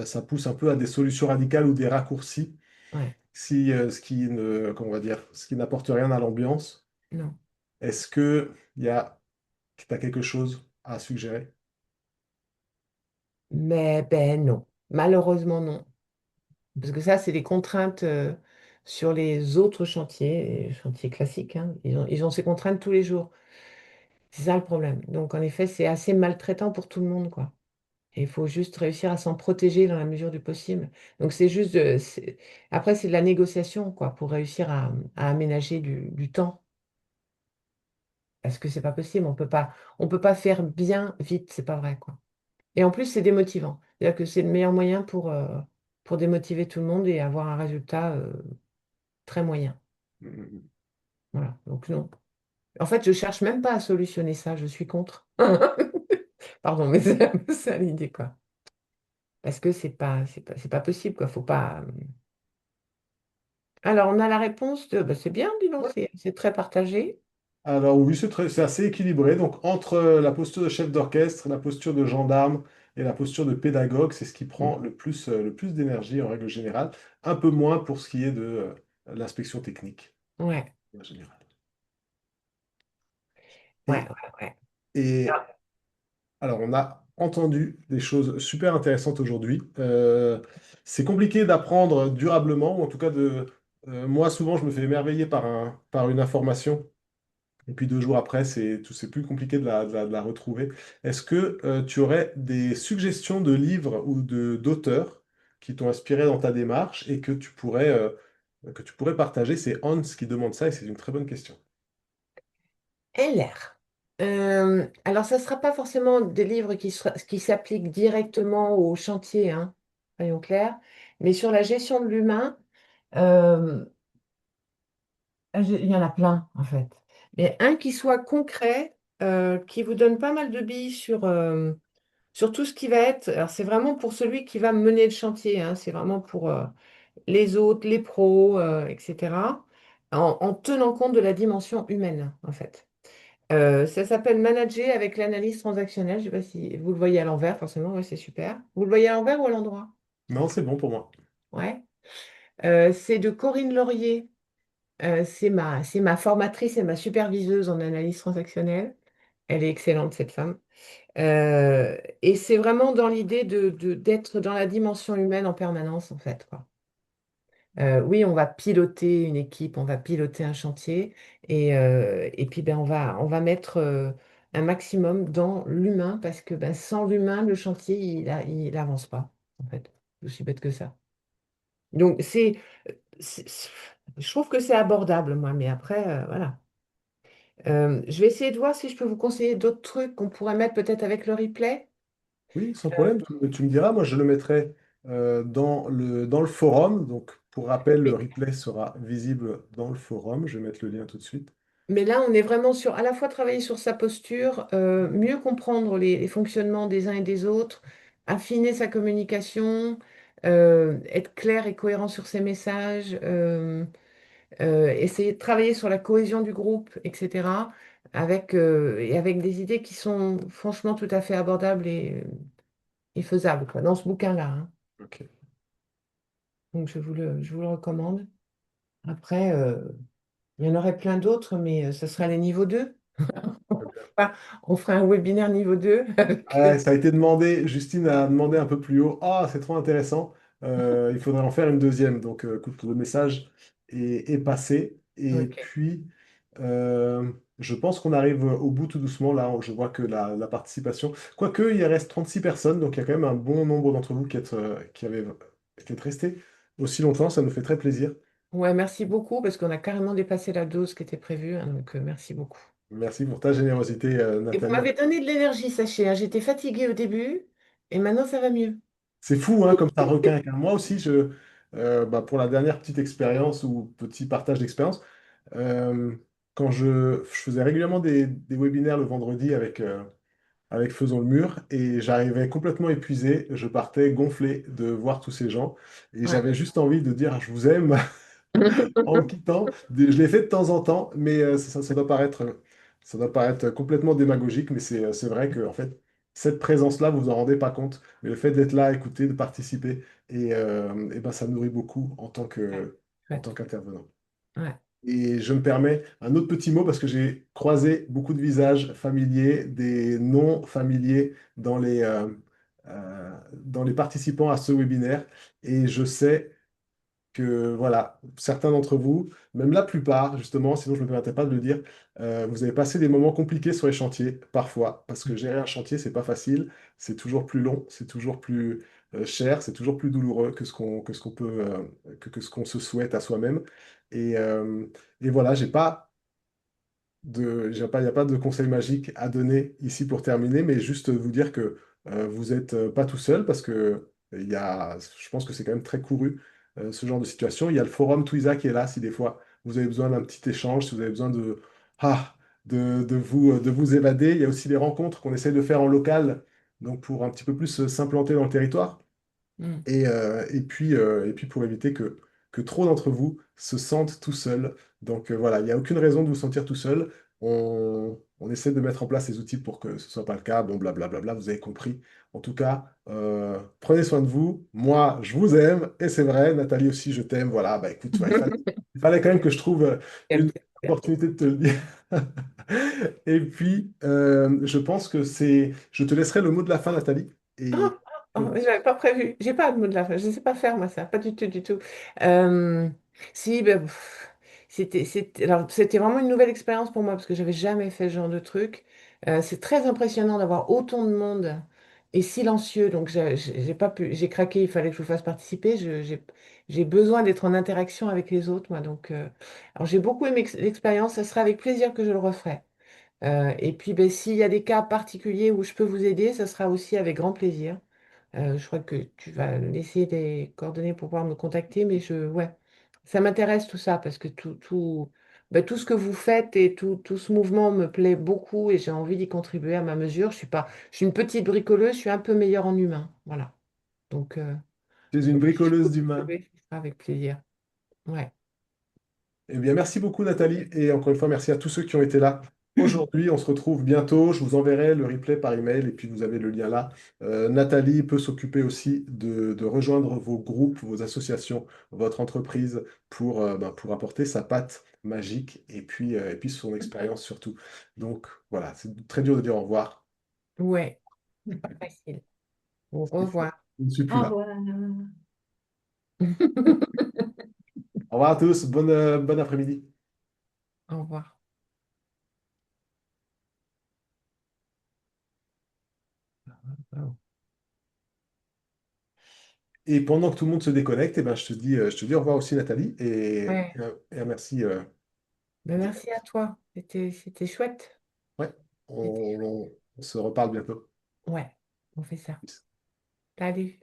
ça pousse un peu à des solutions radicales ou des raccourcis, Ouais, ce qui ne, comment on va dire, ce qui n'apporte rien à l'ambiance. non. Est-ce que tu as quelque chose à suggérer? Mais ben non. Malheureusement, non. Parce que ça, c'est des contraintes sur les autres chantiers, les chantiers classiques, hein. Ils ont ces contraintes tous les jours. C'est ça le problème. Donc, en effet, c'est assez maltraitant pour tout le monde, quoi. Et il faut juste réussir à s'en protéger dans la mesure du possible. Donc, après, c'est de la négociation, quoi, pour réussir à aménager du temps. Parce que c'est pas possible. On peut pas faire bien vite. C'est pas vrai, quoi. Et en plus, c'est démotivant. C'est-à-dire que c'est le meilleur moyen pour démotiver tout le monde et avoir un résultat très moyen. Mhm. Voilà. Donc non. En fait, je cherche même pas à solutionner ça. Je suis contre. Pardon, mais c'est un peu ça l'idée, quoi. Parce que c'est pas possible, quoi. Faut pas. Alors, on a la réponse de. Bah, c'est bien, dis donc, Ouais. c'est très partagé. Alors oui, c'est assez équilibré. Donc entre la posture de chef d'orchestre, la posture de gendarme Et la posture de pédagogue, c'est ce qui prend le plus d'énergie en règle générale, un peu moins pour ce qui est de l'inspection technique Ouais, en général. ouais, Et, ouais, ouais. et alors, on a entendu des choses super intéressantes aujourd'hui. C'est compliqué d'apprendre durablement, ou en tout cas moi, souvent, je me fais émerveiller par une information. Et puis 2 jours après, c'est plus compliqué de la retrouver. Est-ce que tu aurais des suggestions de livres ou d'auteurs qui t'ont inspiré dans ta démarche et que tu pourrais partager? C'est Hans qui demande ça et c'est une très bonne question. LR. Alors, ça ne sera pas forcément des livres qui s'appliquent directement au chantier, hein, soyons clairs, mais sur la gestion de l'humain, euh, il y en a plein, en fait. Mais un qui soit concret, qui vous donne pas mal de billes sur tout ce qui va être. Alors, c'est vraiment pour celui qui va mener le chantier, hein, c'est vraiment pour les autres, les pros, etc., en tenant compte de la dimension humaine, en fait. Ça s'appelle Manager avec l'analyse transactionnelle. Je ne sais pas si vous le voyez à l'envers, forcément, ouais, c'est super. Vous le voyez à l'envers ou à l'endroit? Non, c'est bon pour moi. Ouais. C'est de Corinne Laurier. C'est ma formatrice et ma superviseuse en analyse transactionnelle. Elle est excellente, cette femme. Et c'est vraiment dans l'idée d'être dans la dimension humaine en permanence, en fait, quoi. Oui, on va piloter une équipe, on va piloter un chantier, et puis ben, on va mettre un maximum dans l'humain, parce que ben, sans l'humain, le chantier, il avance pas, en fait. Aussi bête que ça. Donc, je trouve que c'est abordable, moi, mais après, voilà. Je vais essayer de voir si je peux vous conseiller d'autres trucs qu'on pourrait mettre peut-être avec le replay. Oui, sans problème, tu me diras. Moi, je le mettrai dans le forum. Donc, pour rappel, le Mais, replay sera visible dans le forum. Je vais mettre le lien tout de suite. mais là, on est vraiment sur à la fois travailler sur sa posture, mieux comprendre les fonctionnements des uns et des autres, affiner sa communication, être clair et cohérent sur ses messages, essayer de travailler sur la cohésion du groupe, etc. Et avec des idées qui sont franchement tout à fait abordables et faisables, quoi, dans ce bouquin-là, hein. Ok. Donc, je vous le recommande. Après, il y en aurait plein d'autres, mais ce sera les niveaux 2. Enfin, on fera un webinaire niveau 2 avec, Ouais, ça a été demandé. Justine a demandé un peu plus haut. Ah, c'est trop intéressant. Il faudrait en faire une deuxième. Donc, écoute, le message est passé. Et ok. puis, je pense qu'on arrive au bout tout doucement. Là, je vois que la participation. Quoique, il reste 36 personnes. Donc, il y a quand même un bon nombre d'entre vous qui êtes restés aussi longtemps. Ça nous fait très plaisir. Ouais, merci beaucoup parce qu'on a carrément dépassé la dose qui était prévue, hein, donc merci beaucoup. Merci pour ta générosité, Et vous Nathalie. m'avez donné de l'énergie, sachez, hein. J'étais fatiguée au début et maintenant ça va mieux. C'est fou, hein, comme ça requinque, hein. Moi aussi, bah, pour la dernière petite expérience ou petit partage d'expérience, euh, quand je faisais régulièrement des webinaires le vendredi avec Faisons le Mur et j'arrivais complètement épuisé, je partais gonflé de voir tous ces gens et Ouais. j'avais juste envie de dire je vous aime en me quittant. Je l'ai fait de temps en temps, mais ça doit paraître complètement démagogique, mais c'est vrai que en fait, cette présence-là, vous vous en rendez pas compte. Mais le fait d'être là, écouter, de participer, et ben, ça nourrit beaucoup Ouais. en Chouette. tant qu'intervenant. Ouais. Et je me permets un autre petit mot parce que j'ai croisé beaucoup de visages familiers, des noms familiers dans les participants à ce webinaire. Et je sais que voilà, certains d'entre vous, même la plupart, justement, sinon je ne me permettais pas de le dire, vous avez passé des moments compliqués sur les chantiers, parfois, parce que gérer un chantier, c'est pas facile, c'est toujours plus long, c'est toujours plus cher, c'est toujours plus douloureux que ce qu'on peut, que ce qu'on se souhaite à soi-même. Et, euh, et voilà, il n'y a pas de conseil magique à donner ici pour terminer, mais juste vous dire que vous n'êtes pas tout seul parce que je pense que c'est quand même très couru ce genre de situation. Il y a le forum Twiza qui est là si des fois vous avez besoin d'un petit échange, si vous avez besoin ah, de vous évader. Il y a aussi les rencontres qu'on essaie de faire en local, donc pour un petit peu plus s'implanter dans le territoire. Mm. Et puis pour éviter que trop d'entre vous se sentent tout seuls. Donc voilà, il n'y a aucune raison de vous sentir tout seul. on essaie de mettre en place les outils pour que ce ne soit pas le cas. Bon, blablabla, vous avez compris. En tout cas, prenez soin de vous. Moi, je vous aime, et c'est vrai, Nathalie aussi, je t'aime. Voilà, bah écoute, il fallait quand même que je trouve une opportunité de te le dire. Et puis, je pense que c'est. Je te laisserai le mot de la fin, Nathalie. Oh, Et oh, je n'avais pas prévu. J'ai pas de mot de la fin. Je ne sais pas faire, moi, ça. Pas du tout, du tout. Euh, si, ben, alors, c'était vraiment une nouvelle expérience pour moi parce que j'avais jamais fait ce genre de truc. C'est très impressionnant d'avoir autant de monde et silencieux. Donc, j'ai pas pu, j'ai craqué. Il fallait que je vous fasse participer. J'ai besoin d'être en interaction avec les autres, moi. Donc, alors, j'ai beaucoup aimé l'expérience. Ça sera avec plaisir que je le referai. Et puis, ben, s'il y a des cas particuliers où je peux vous aider, ça sera aussi avec grand plaisir. Je crois que tu vas laisser des coordonnées pour pouvoir me contacter, mais ouais, ça m'intéresse tout ça parce que ben, tout ce que vous faites et tout ce mouvement me plaît beaucoup et j'ai envie d'y contribuer à ma mesure. Je suis une petite bricoleuse, je suis un peu meilleure en humain. Voilà. Donc, tu es une si je peux bricoleuse d'humain. contribuer, ce sera avec plaisir. Ouais. Eh bien, merci beaucoup, Nathalie. Et encore une fois, merci à tous ceux qui ont été là aujourd'hui. On se retrouve bientôt. Je vous enverrai le replay par email et puis vous avez le lien là. Nathalie peut s'occuper aussi de rejoindre vos groupes, vos associations, votre entreprise pour apporter sa patte magique et puis son expérience surtout. Donc voilà, c'est très dur de dire au revoir. Ouais, pas facile. Au revoir. Je ne suis Au plus là. revoir. Au revoir à tous. Bon après-midi. Au revoir. Et pendant que tout le monde se déconnecte, eh ben, je te dis au revoir aussi, Nathalie. Ouais. Et un merci. Ben, merci à toi. C'était chouette. Ouais, C'était on se reparle bientôt. Ouais, on fait ça. Salut,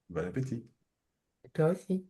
Bon appétit. toi aussi.